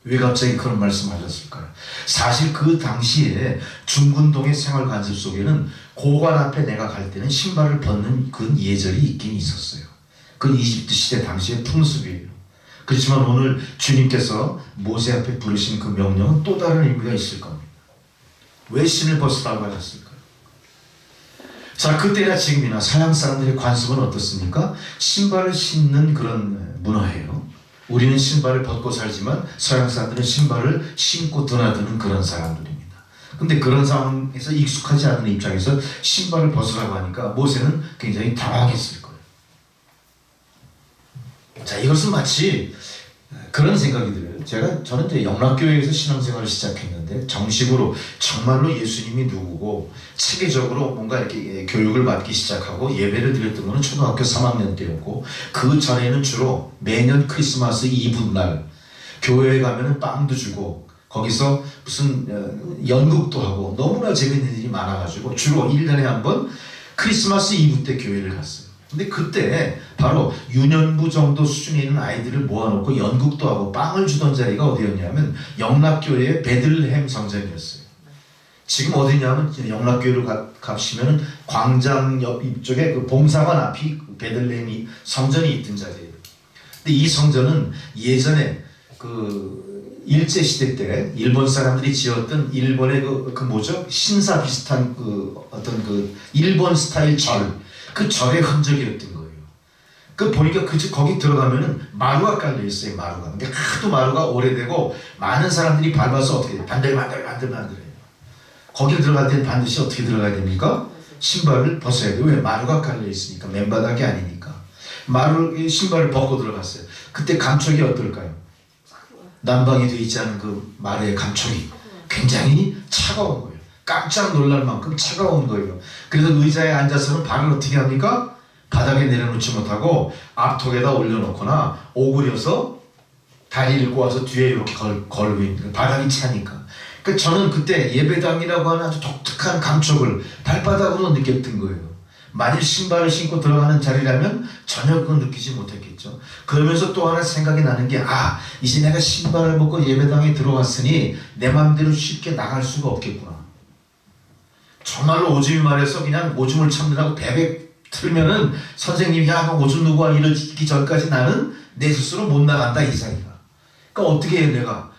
왜 갑자기 그런 말씀하셨을까요? 사실 그 당시에 중군동의 생활 관습 속에는 고관 앞에 내가 갈 때는 신발을 벗는 그 예절이 있긴 있었어요. 그건 이집트 시대 당시의 풍습이에요. 그렇지만 오늘 주님께서 모세 앞에 부르신 그 명령은 또 다른 의미가 있을 겁니다. 왜 신을 벗으라고 하셨을까요? 자, 그때나 지금이나 서양 사람들의 관습은 어떻습니까? 신발을 신는 그런 문화예요. 우리는 신발을 벗고 살지만 서양 사람들은 신발을 신고 드나드는 그런 사람들입니다. 근데 그런 상황에서 익숙하지 않은 입장에서 신발을 벗으라고 하니까 모세는 굉장히 당황했을 거예요. 자, 이것은 마치 그런 생각이 들어요. 저는 이제 영락교회에서 신앙생활을 시작했는데 정식으로 정말로 예수님이 누구고 체계적으로 뭔가 이렇게 교육을 받기 시작하고 예배를 드렸던 것은 초등학교 3학년 때였고 그 전에는 주로 매년 크리스마스 이브날 교회에 가면은 빵도 주고 거기서 무슨 연극도 하고 너무나 재밌는 일이 많아가지고 주로 1년에 한 번 크리스마스 이브 때 교회를 갔어요. 근데 그때 바로 유년부 정도 수준에 있는 아이들을 모아놓고 연극도 하고 빵을 주던 자리가 어디였냐면 영락교회의 베들레헴 성전이었어요. 지금 어디냐면 영락교회로 가시면 광장 옆 이쪽에 그 봉사관 앞이 베들레헴이 성전이 있던 자리예요. 근데 이 성전은 예전에 그 일제시대 때 일본 사람들이 지었던 일본의 그 뭐죠? 신사 비슷한 그 어떤 그 일본 스타일 그 절의 흔적이었던 거예요. 그 보니까 거기 들어가면은 마루가 깔려 있어요. 마루가. 근데 하도 마루가 오래되고 많은 사람들이 밟아서 어떻게 돼요? 반들반들해요. 거기 들어갈 때는 반드시 어떻게 들어가야 됩니까? 신발을 벗어야 돼요. 왜? 마루가 깔려 있으니까. 맨바닥이 아니니까. 신발을 벗고 들어갔어요. 그때 감촉이 어떨까요? 난방이 되어 있지 않은 그 마루의 감촉이 굉장히 차가운 거예요. 깜짝 놀랄 만큼 차가운 거예요. 그래서 의자에 앉아서는 발을 어떻게 합니까? 바닥에 내려놓지 못하고 앞턱에다 올려놓거나 오그려서 다리를 꼬아서 뒤에 이렇게 걸고 있는 거예요. 바닥이 차니까. 그러니까 저는 그때 예배당이라고 하는 아주 독특한 감촉을 발바닥으로 느꼈던 거예요. 만일 신발을 신고 들어가는 자리라면 전혀 그건 느끼지 못했겠죠. 그러면서 또 하나 생각이 나는 게 이제 내가 신발을 벗고 예배당에 들어왔으니 내 마음대로 쉽게 나갈 수가 없겠구나. 정말로 오줌이 말해서 그냥 오줌을 참느라고 베베 틀면은 선생님이 너 오줌 누구 하니 이러기 전까지 나는 내 스스로 못 나간다 이 자리가. 그러니까 어떻게 해요 내가.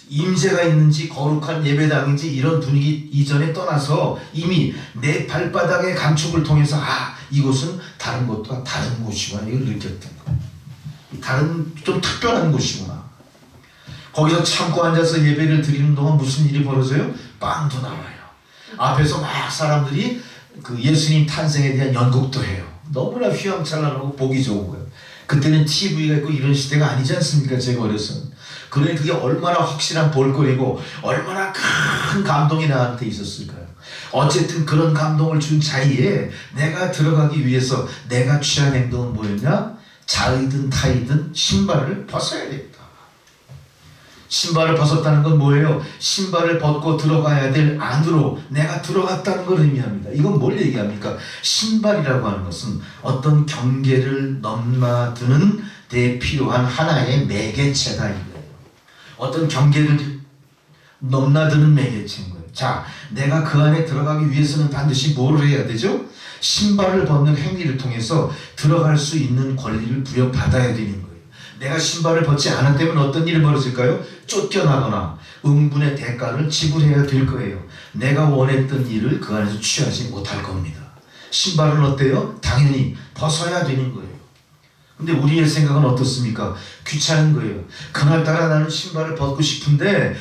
임재가 있는지 거룩한 예배당인지 이런 분위기 이전에 떠나서 이미 내 발바닥의 감촉을 통해서 이곳은 다른 곳과 다른 곳이구나 이걸 느꼈던 거예요. 다른 좀 특별한 곳이구나. 거기서 참고 앉아서 예배를 드리는 동안 무슨 일이 벌어져요? 빵도 나와요. 앞에서 막 사람들이 그 예수님 탄생에 대한 연극도 해요. 너무나 휘황찬란하고 보기 좋은 거예요. 그때는 TV가 있고 이런 시대가 아니지 않습니까? 제가 어려서는. 그러니 그게 얼마나 확실한 볼거리고 얼마나 큰 감동이 나한테 있었을까요? 어쨌든 그런 감동을 준 자리에 내가 들어가기 위해서 내가 취한 행동은 뭐였냐? 자의든 타의든 신발을 벗어야 됩니다. 신발을 벗었다는 건 뭐예요? 신발을 벗고 들어가야 될 안으로 내가 들어갔다는 걸 의미합니다. 이건 뭘 얘기합니까? 신발이라고 하는 것은 어떤 경계를 넘나드는 데 필요한 하나의 매개체다 이거예요. 어떤 경계를 넘나드는 매개체인 거예요. 자, 내가 그 안에 들어가기 위해서는 반드시 뭐를 해야 되죠? 신발을 벗는 행위를 통해서 들어갈 수 있는 권리를 부여받아야 되는 거예요. 내가 신발을 벗지 않았다면 어떤 일이 벌어질까요? 쫓겨나거나 응분의 대가를 지불해야 될 거예요. 내가 원했던 일을 그 안에서 취하지 못할 겁니다. 신발은 어때요? 당연히 벗어야 되는 거예요. 근데 우리의 생각은 어떻습니까? 귀찮은 거예요. 그날따라 나는 신발을 벗고 싶은데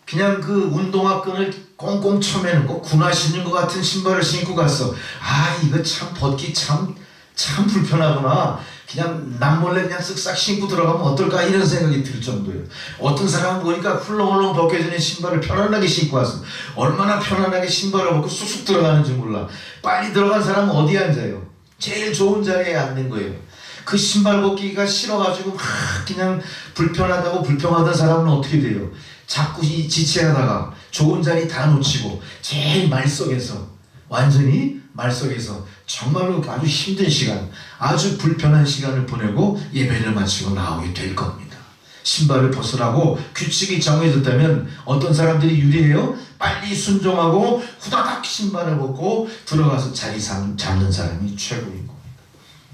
그냥 그 운동화 끈을 꽁꽁 쳐매는 거, 군화 신는 것 같은 신발을 신고 갔어. 아, 이거 참 벗기 참 불편하구나. 그냥 남몰래 그냥 쓱싹 신고 들어가면 어떨까 이런 생각이 들 정도예요. 어떤 사람은 보니까 훌렁훌렁 벗겨지는 신발을 편안하게 신고 왔어. 얼마나 편안하게 신발을 벗고 쑥쑥 들어가는지 몰라. 빨리 들어간 사람은 어디에 앉아요? 제일 좋은 자리에 앉는 거예요. 그 신발 벗기가 싫어가지고 막 그냥 불편하다고 불평하던 사람은 어떻게 돼요? 자꾸 지체하다가 좋은 자리 다 놓치고 제일 말석에서 완전히 말석에서 정말로 아주 힘든 시간, 아주 불편한 시간을 보내고 예배를 마치고 나오게 될 겁니다. 신발을 벗으라고 규칙이 정해졌다면 어떤 사람들이 유리해요? 빨리 순종하고 후다닥 신발을 벗고 들어가서 자리 잡는 사람이 최고인 겁니다.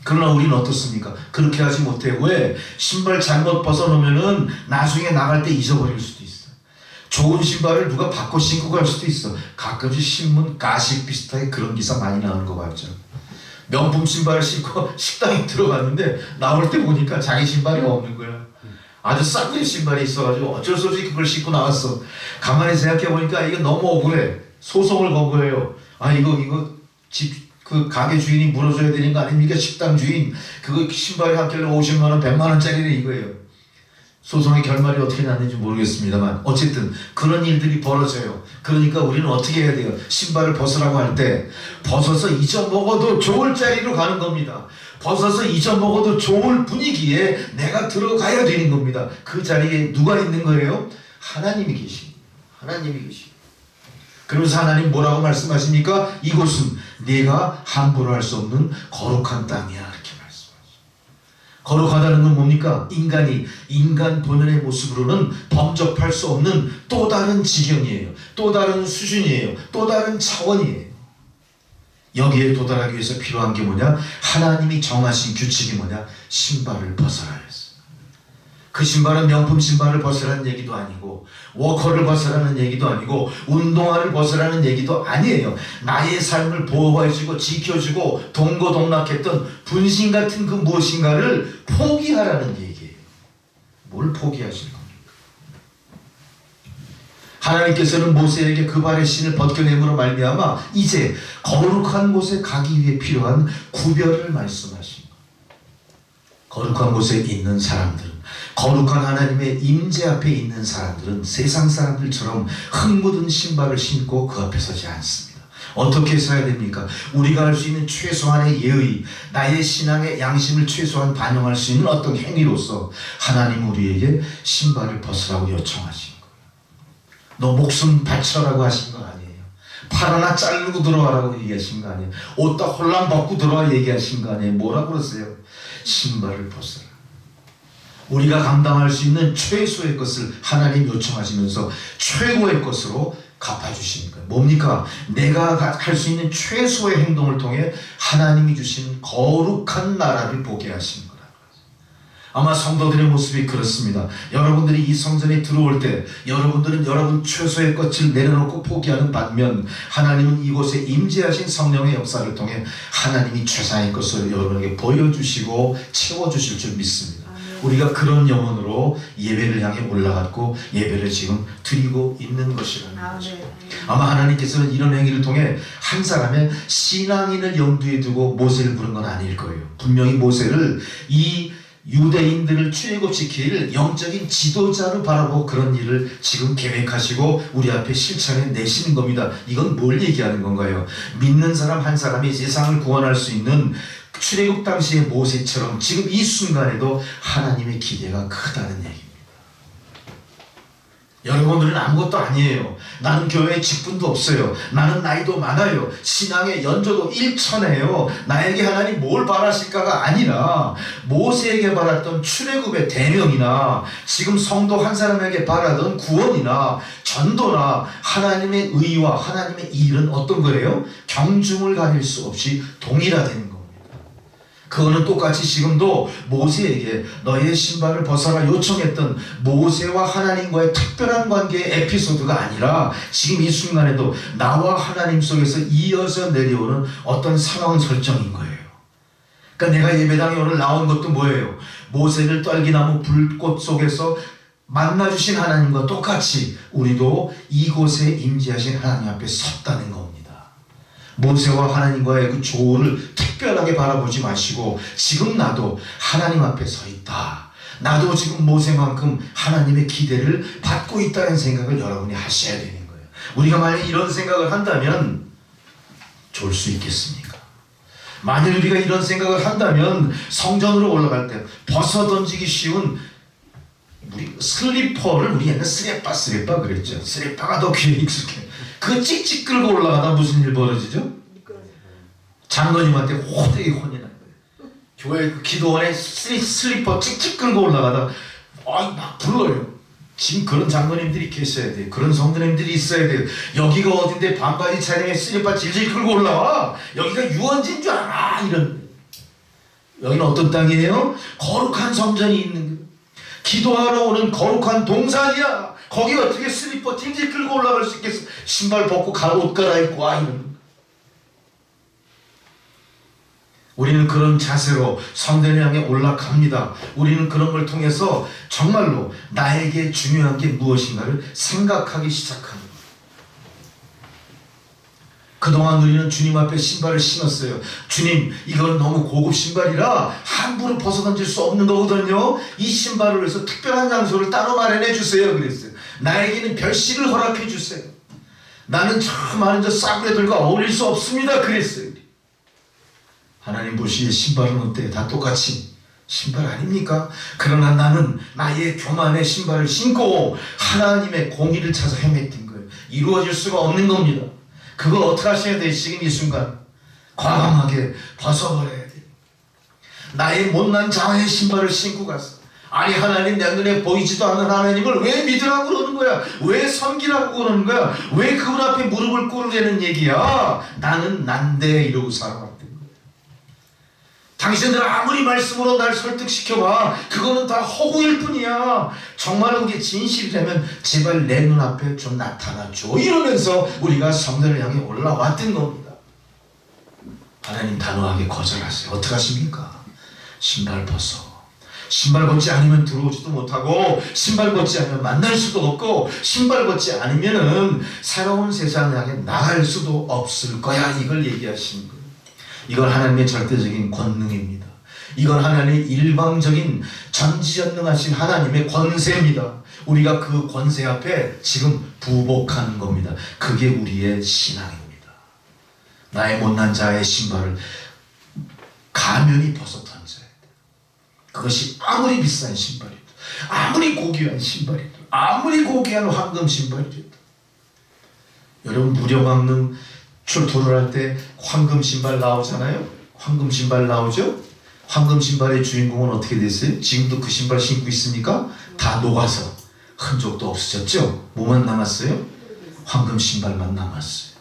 그러나 우리는 어떻습니까? 그렇게 하지 못해요. 왜? 신발 잘못 벗어놓으면은 나중에 나갈 때 잊어버릴 수도 있어. 좋은 신발을 누가 바꿔 신고 갈 수도 있어. 가끔씩 신문 가식 비슷하게 그런 기사 많이 나오는 거 봤죠. 명품 신발을 신고 식당에 들어갔는데 나올 때 보니까 자기 신발이 없는 거야. 아주 싼 신발이 있어가지고 어쩔 수 없이 그걸 신고 나왔어. 가만히 생각해 보니까 이거 너무 억울해. 소송을 건 거예요. 아 이거 집 그 가게 주인이 물어줘야 되는 거 아닙니까? 식당 주인 그거 신발이 한 켤레 50만 원, 100만 원짜리네 이거예요. 소송의 결말이 어떻게 났는지 모르겠습니다만 어쨌든 그런 일들이 벌어져요. 그러니까 우리는 어떻게 해야 돼요? 신발을 벗으라고 할 때 벗어서 잊어먹어도 좋을 자리로 가는 겁니다. 벗어서 잊어먹어도 좋을 분위기에 내가 들어가야 되는 겁니다. 그 자리에 누가 있는 거예요? 하나님이 계십니다. 하나님이 계십니다. 그러면서 하나님 뭐라고 말씀하십니까? 이곳은 네가 함부로 할 수 없는 거룩한 땅이야 이렇게 말씀하죠. 거룩하다는 건 뭡니까? 인간이 인간 본연의 모습으로는 범접할 수 없는 또 다른 지경이에요. 또 다른 수준이에요. 또 다른 차원이에요. 여기에 도달하기 위해서 필요한 게 뭐냐? 하나님이 정하신 규칙이 뭐냐? 신발을 벗어라 했어요. 그 신발은 명품 신발을 벗으라는 얘기도 아니고 워커를 벗으라는 얘기도 아니고 운동화를 벗으라는 얘기도 아니에요. 나의 삶을 보호해주고 지켜주고 동고동락했던 분신 같은 그 무엇인가를 포기하라는 얘기예요. 뭘 포기하실 겁니까? 하나님께서는 모세에게 그 발의 신을 벗겨냄으로 말미암아 이제 거룩한 곳에 가기 위해 필요한 구별을 말씀하신 거예요. 거룩한 곳에 있는 사람들은 거룩한 하나님의 임재 앞에 있는 사람들은 세상 사람들처럼 흙 묻은 신발을 신고 그 앞에 서지 않습니다. 어떻게 서야 됩니까? 우리가 할 수 있는 최소한의 예의, 나의 신앙의 양심을 최소한 반영할 수 있는 어떤 행위로서 하나님 우리에게 신발을 벗으라고 요청하신 거예요. 너 목숨 바쳐라고 하신 거 아니에요. 팔 하나 자르고 들어와라고 얘기하신 거 아니에요. 옷 다 홀랑 벗고 들어와 얘기하신 거 아니에요. 뭐라고 그러세요? 신발을 벗으라. 우리가 감당할 수 있는 최소의 것을 하나님 요청하시면서 최고의 것으로 갚아주시는 거예요. 뭡니까? 내가 할 수 있는 최소의 행동을 통해 하나님이 주신 거룩한 나라를 보게 하시는 거라는 거죠. 아마 성도들의 모습이 그렇습니다. 여러분들이 이 성전에 들어올 때 여러분들은 여러분 최소의 것을 내려놓고 포기하는 반면 하나님은 이곳에 임재하신 성령의 역사를 통해 하나님이 최상의 것을 여러분에게 보여주시고 채워주실 줄 믿습니다. 우리가 그런 영혼으로 예배를 향해 올라갔고 예배를 지금 드리고 있는 것이라는 거죠. 아마 하나님께서는 이런 행위를 통해 한 사람의 신앙인을 염두에 두고 모세를 부른 건 아닐 거예요. 분명히 모세를 이 유대인들을 출애굽시킬 영적인 지도자로 바라보고 그런 일을 지금 계획하시고 우리 앞에 실천해 내시는 겁니다. 이건 뭘 얘기하는 건가요? 믿는 사람 한 사람이 세상을 구원할 수 있는 출애굽 당시의 모세처럼 지금 이 순간에도 하나님의 기대가 크다는 얘기입니다. 여러분들은 아무것도 아니에요. 나는 교회에 직분도 없어요. 나는 나이도 많아요. 신앙의 연조도 일천해요. 나에게 하나님 뭘 바라실까가 아니라 모세에게 바랐던 출애굽의 대명이나 지금 성도 한 사람에게 바라던 구원이나 전도나 하나님의 의와 하나님의 일은 어떤 거예요? 경중을 가릴 수 없이 동일하다는 겁니다. 그거는 똑같이 지금도 모세에게 너의 신발을 벗어라 요청했던 모세와 하나님과의 특별한 관계의 에피소드가 아니라 지금 이 순간에도 나와 하나님 속에서 이어서 내려오는 어떤 상황 설정인 거예요. 그러니까 내가 예배당에 오늘 나온 것도 뭐예요? 모세를 떨기나무 불꽃 속에서 만나주신 하나님과 똑같이 우리도 이곳에 임재하신 하나님 앞에 섰다는 겁니다. 모세와 하나님과의 그 조를 특별하게 바라보지 마시고 지금 나도 하나님 앞에 서 있다. 나도 지금 모세만큼 하나님의 기대를 받고 있다는 생각을 여러분이 하셔야 되는 거예요. 우리가 만약 이런 생각을 한다면 좋을 수 있겠습니까? 만일 우리가 이런 생각을 한다면 성전으로 올라갈 때 벗어 던지기 쉬운 우리 슬리퍼를 우리 옛날 스레빠 그랬죠. 스레빠가 더 귀에 익숙해. 그 찍찍 끌고 올라가다 무슨 일 벌어지죠? 장로님한테 호되게 혼이 난 거예요. 교회 그 기도원에 슬리퍼 찍찍 끌고 올라가다 막 불러요. 지금 그런 장로님들이 계셔야 돼요. 그런 성도님들이 있어야 돼요. 여기가 어딘데 반바지 차림에 슬리퍼 질질 끌고 올라와. 여기가 유원지인 줄 알아. 이런. 여기는 어떤 땅이에요? 거룩한 성전이 있는 거예요. 기도하러 오는 거룩한 동산이야. 거기 어떻게 슬리퍼 질질 끌고 올라갈 수 있겠어? 신발 벗고 옷 갈아입고 와 이런. 우리는 그런 자세로 성전을 향해 올라갑니다. 우리는 그런 걸 통해서 정말로 나에게 중요한 게 무엇인가를 생각하기 시작합니다. 그동안 우리는 주님 앞에 신발을 신었어요. 주님, 이건 너무 고급 신발이라 함부로 벗어 던질 수 없는 거거든요. 이 신발을 위해서 특별한 장소를 따로 마련해 주세요. 그랬어요. 나에게는 별실을 허락해 주세요. 나는 저 많은 저 싸구려들과 어울릴 수 없습니다. 그랬어요. 하나님 보시기에 신발은 어때요? 다 똑같이 신발 아닙니까? 그러나 나는 나의 교만의 신발을 신고 하나님의 공의를 찾아 헤맸던 거예요. 이루어질 수가 없는 겁니다. 그거 어떻게 하셔야 돼요? 지금 이 순간 과감하게 벗어버려야 돼요. 나의 못난 자아의 신발을 신고 갔어. 아니 하나님 내 눈에 보이지도 않는 하나님을 왜 믿으라고 그러는 거야? 왜 섬기라고 그러는 거야? 왜 그분 앞에 무릎을 꿇으려는 얘기야? 나는 난데 이러고 살아왔던 거야. 당신들 아무리 말씀으로 날 설득시켜봐. 그거는 다 허구일 뿐이야. 정말로 그게 진실이라면 제발 내 눈앞에 좀 나타나줘. 이러면서 우리가 성전을 향해 올라왔던 겁니다. 하나님 단호하게 거절하세요. 어떻게 하십니까? 신발 벗어. 신발 벗지 않으면 들어오지도 못하고 신발 벗지 않으면 만날 수도 없고 신발 벗지 않으면은 새로운 세상을 향해 나갈 수도 없을 거야. 이걸 얘기하시는 거예요. 이건 하나님의 절대적인 권능입니다. 이건 하나님의 일방적인 전지전능하신 하나님의 권세입니다. 우리가 그 권세 앞에 지금 부복하는 겁니다. 그게 우리의 신앙입니다. 나의 못난 자의 신발을 가면이 벗어 던져야 돼. 그것이 아무리 비싼 신발이든 아무리 고귀한 신발이든 아무리 고귀한 황금 신발이든 여러분 무료강릉 출토를 할 때 황금 신발 나오잖아요. 황금 신발 나오죠. 황금 신발의 주인공은 어떻게 됐어요? 지금도 그 신발 신고 있습니까? 다 녹아서 흔적도 없어졌죠. 뭐만 남았어요? 황금 신발만 남았어요.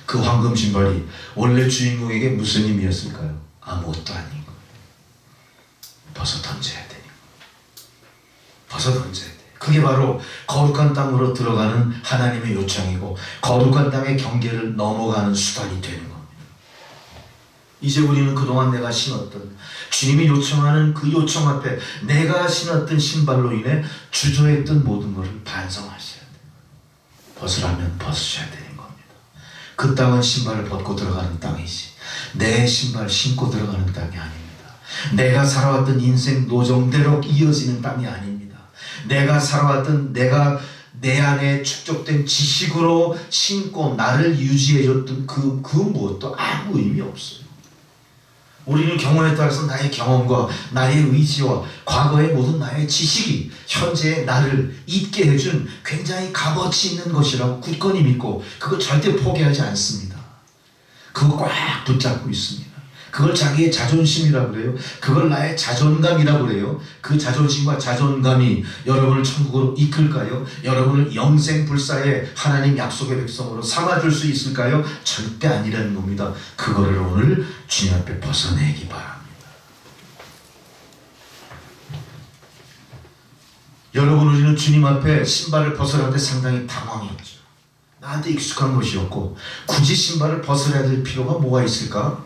그 황금 신발이 원래 주인공에게 무슨 의미였을까요? 아무것도 아닌 거예요. 벗어 던져야 되는 거예요. 벗어 던져야 돼요. 그게 바로 거룩한 땅으로 들어가는 하나님의 요청이고 거룩한 땅의 경계를 넘어가는 수단이 되는 겁니다. 이제 우리는 그동안 내가 신었던 주님이 요청하는 그 요청 앞에 내가 신었던 신발로 인해 주저했던 모든 것을 반성하셔야 돼요. 벗으라면 벗으셔야 되는 겁니다. 그 땅은 신발을 벗고 들어가는 땅이지 내 신발 신고 들어가는 땅이 아닙니다. 내가 살아왔던 인생 노정대로 이어지는 땅이 아닙니다. 내가 살아왔던 내가 내 안에 축적된 지식으로 신고 나를 유지해줬던 그 무엇도 아무 의미 없어요. 우리는 경험에 따라서 나의 경험과 나의 의지와 과거의 모든 나의 지식이 현재의 나를 있게 해준 굉장히 값어치 있는 것이라고 굳건히 믿고 그걸 절대 포기하지 않습니다. 그거 꽉 붙잡고 있습니다. 그걸 자기의 자존심이라고 그래요. 그걸 나의 자존감이라고 그래요. 그 자존심과 자존감이 여러분을 천국으로 이끌까요? 여러분을 영생불사의 하나님 약속의 백성으로 삼아줄 수 있을까요? 절대 아니라는 겁니다. 그거를 오늘 주님 앞에 벗어내기 바랍니다. 여러분, 우리는 주님 앞에 신발을 벗으라는 데 상당히 당황했죠. 나한테 익숙한 것이었고 굳이 신발을 벗어야 될 필요가 뭐가 있을까?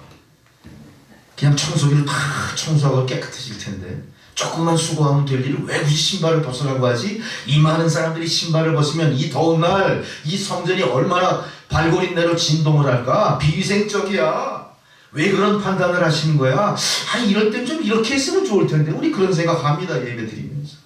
그냥 청소기를 다 청소하고 깨끗해질 텐데 조금만 수고하면 될 일을 왜 굳이 신발을 벗으라고 하지? 이 많은 사람들이 신발을 벗으면 이 더운 날 이 성전이 얼마나 발골인대로 진동을 할까? 비위생적이야. 왜 그런 판단을 하시는 거야? 아니, 이럴 땐 좀 이렇게 했으면 좋을 텐데. 우리 그런 생각합니다. 예배 드리면서.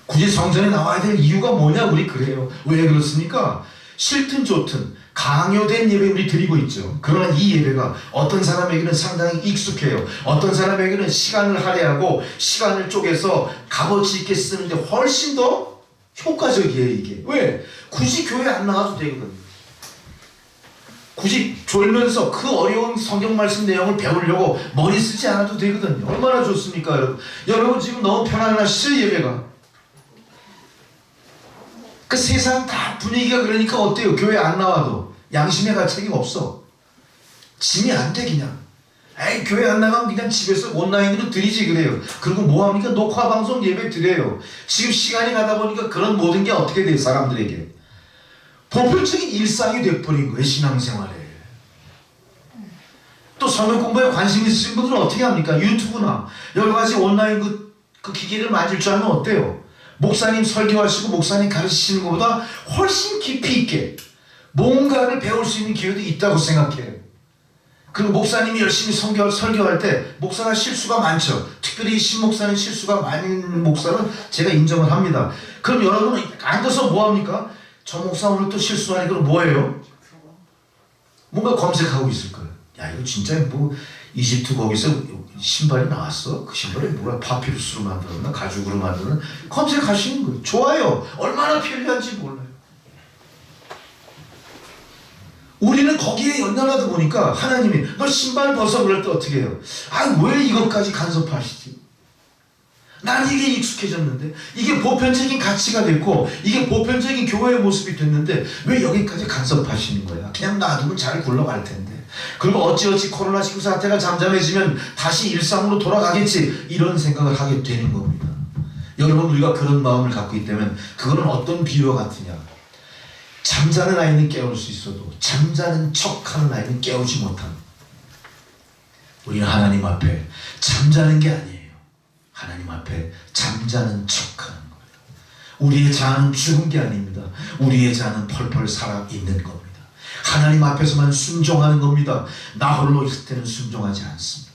굳이 성전에 나와야 될 이유가 뭐냐? 우리 그래요. 왜 그렇습니까? 싫든 좋든 강요된 예배 우리 드리고 있죠. 그러나 이 예배가 어떤 사람에게는 상당히 익숙해요. 어떤 사람에게는 시간을 할애하고 시간을 쪼개서 값어치 있게 쓰는데 훨씬 더 효과적이에요. 이게 왜? 굳이 교회 안 나와도 되거든요. 굳이 졸면서 그 어려운 성경 말씀 내용을 배우려고 머리 쓰지 않아도 되거든요. 얼마나 좋습니까, 여러분? 여러분 지금 너무 편안하시죠, 예배가? 그 세상 다 분위기가 그러니까 어때요? 교회 안 나와도 양심의 가책이 없어. 짐이 안 돼 그냥. 에이, 교회 안 나가면 그냥 집에서 온라인으로 드리지 그래요. 그리고 뭐합니까? 녹화방송 예배 드려요. 지금 시간이 가다 보니까 그런 모든 게 어떻게 돼요? 사람들에게 보편적인 일상이 돼버린 거예요. 신앙생활에. 또 성경 공부에 관심 있으신 분들은 어떻게 합니까? 유튜브나 여러 가지 온라인 그 기계를 만질 줄 알면 어때요? 목사님 설교하시고 목사님 가르치시는 것보다 훨씬 깊이 있게 뭔가를 배울 수 있는 기회도 있다고 생각해요. 그리고 목사님이 열심히 설교할 때 목사가 실수가 많죠. 특별히 신목사는 실수가 많은 목사는 제가 인정을 합니다. 그럼 여러분은 앉아서 뭐합니까? 저 목사 오늘 또 실수하니 그럼 뭐예요? 뭔가 검색하고 있을 거예요. 야, 이거 진짜 뭐 이집트 거기서 신발이 나왔어? 그 신발이 뭐야? 파피루스로 만들었나? 가죽으로 만드는? 검색하시는 거예요. 좋아요. 얼마나 편리한지 몰라요. 우리는 거기에 연연하다 보니까 하나님이 너 신발 벗어 그럴 때 어떻게 해요? 아, 왜 이것까지 간섭하시지? 난 이게 익숙해졌는데 이게 보편적인 가치가 됐고 이게 보편적인 교회의 모습이 됐는데 왜 여기까지 간섭하시는 거야? 그냥 놔두면 잘 굴러갈 텐데. 그리고 어찌어찌 코로나19 사태가 잠잠해지면 다시 일상으로 돌아가겠지 이런 생각을 하게 되는 겁니다. 여러분, 우리가 그런 마음을 갖고 있다면 그거는 어떤 비유와 같으냐? 잠자는 아이는 깨울 수 있어도 잠자는 척하는 아이는 깨우지 못합니다. 우리는 하나님 앞에 잠자는 게 아니에요. 하나님 앞에 잠자는 척하는 거예요. 우리의 자아는 죽은 게 아닙니다. 우리의 자아는 펄펄 살아있는 겁니다. 하나님 앞에서만 순종하는 겁니다. 나 홀로 있을 때는 순종하지 않습니다.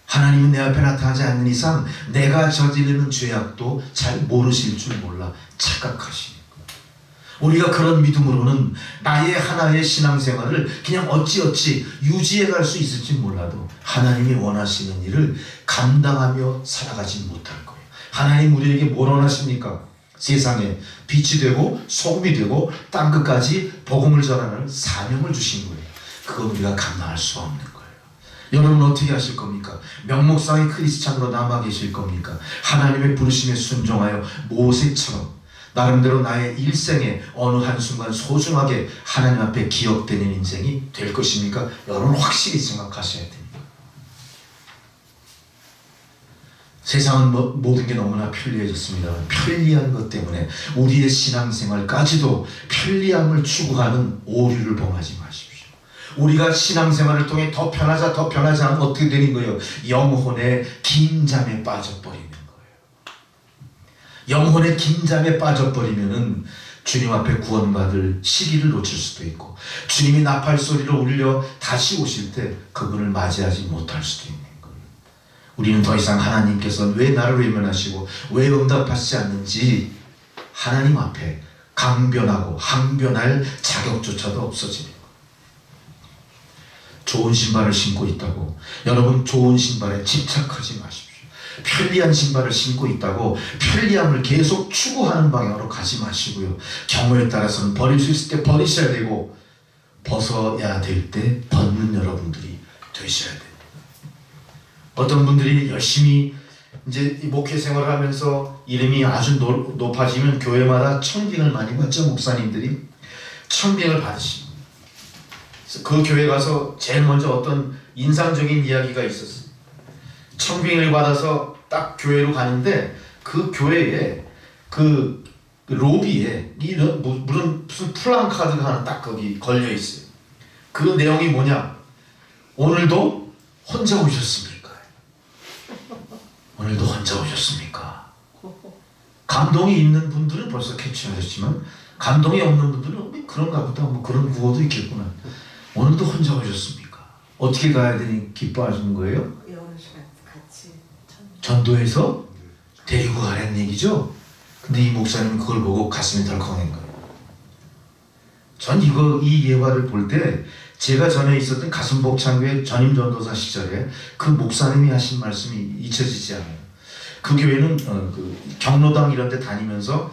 하나님은 내 앞에 나타나지 않는 이상 내가 저지르는 죄악도 잘 모르실 줄 몰라 착각하시는 거예요. 우리가 그런 믿음으로는 나의 하나의 신앙생활을 그냥 어찌어찌 유지해 갈 수 있을지 몰라도 하나님이 원하시는 일을 감당하며 살아가지 못할 거예요. 하나님 우리에게 뭘 원하십니까? 세상에 빛이 되고 소금이 되고 땅끝까지 복음을 전하는 사명을 주신 거예요. 그건 우리가 감당할 수 없는 거예요. 여러분 어떻게 하실 겁니까? 명목상의 크리스찬으로 남아 계실 겁니까? 하나님의 부르심에 순종하여 모세처럼 나름대로 나의 일생에 어느 한순간 소중하게 하나님 앞에 기억되는 인생이 될 것입니까? 여러분 확실히 생각하셔야 됩니다. 세상은 모든 게 너무나 편리해졌습니다. 편리한 것 때문에 우리의 신앙생활까지도 편리함을 추구하는 오류를 범하지 마십시오. 우리가 신앙생활을 통해 더 편하자 하면 어떻게 되는 거예요? 영혼의 긴잠에 빠져버리는 거예요. 영혼의 긴잠에 빠져버리면은 주님 앞에 구원받을 시기를 놓칠 수도 있고 주님이 나팔소리를 울려 다시 오실 때 그분을 맞이하지 못할 수도 있는 거예요. 우리는 더 이상 하나님께서 왜 나를 외면하시고 왜 응답하시지 않는지 하나님 앞에 강변하고 항변할 자격조차도 없어지는 거예요. 좋은 신발을 신고 있다고 여러분 좋은 신발에 집착하지 마십시오. 편리한 신발을 신고 있다고 편리함을 계속 추구하는 방향으로 가지 마시고요. 경우에 따라서는 버릴 수 있을 때 버리셔야 되고 벗어야 될 때 벗는 여러분들이 되셔야 돼요. 어떤 분들이 열심히 이제 목회 생활을 하면서 이름이 아주 높아지면 교회마다 청빙을 많이 받죠. 목사님들이 청빙을 받으시고 그 교회 가서 제일 먼저 어떤 인상적인 이야기가 있었어요. 청빙을 받아서 딱 교회로 가는데 그 교회에 그 로비에 무슨 플랜카드가 하나 딱 거기 걸려 있어요. 그 내용이 뭐냐? 오늘도 혼자 오셨습니까? 오늘도 혼자 오셨습니까? 감동이 있는 분들은 벌써 캐치하셨지만 감동이 없는 분들은 그런가 보다 뭐 그런 구호도 있겠구나. 오늘도 혼자 오셨습니까? 어떻게 가야 되니 기뻐하시는 거예요? 여럿이 같이 전도해서 데리고 가라는 얘기죠. 근데 이 목사님은 그걸 보고 가슴이 덜컹한 거예요. 전 이 예화를 볼 때 제가 전에 있었던 가슴복창교회 전임 전도사 시절에 그 목사님이 하신 말씀이 잊혀지지 않아요. 그 교회는 그 경로당 이런 데 다니면서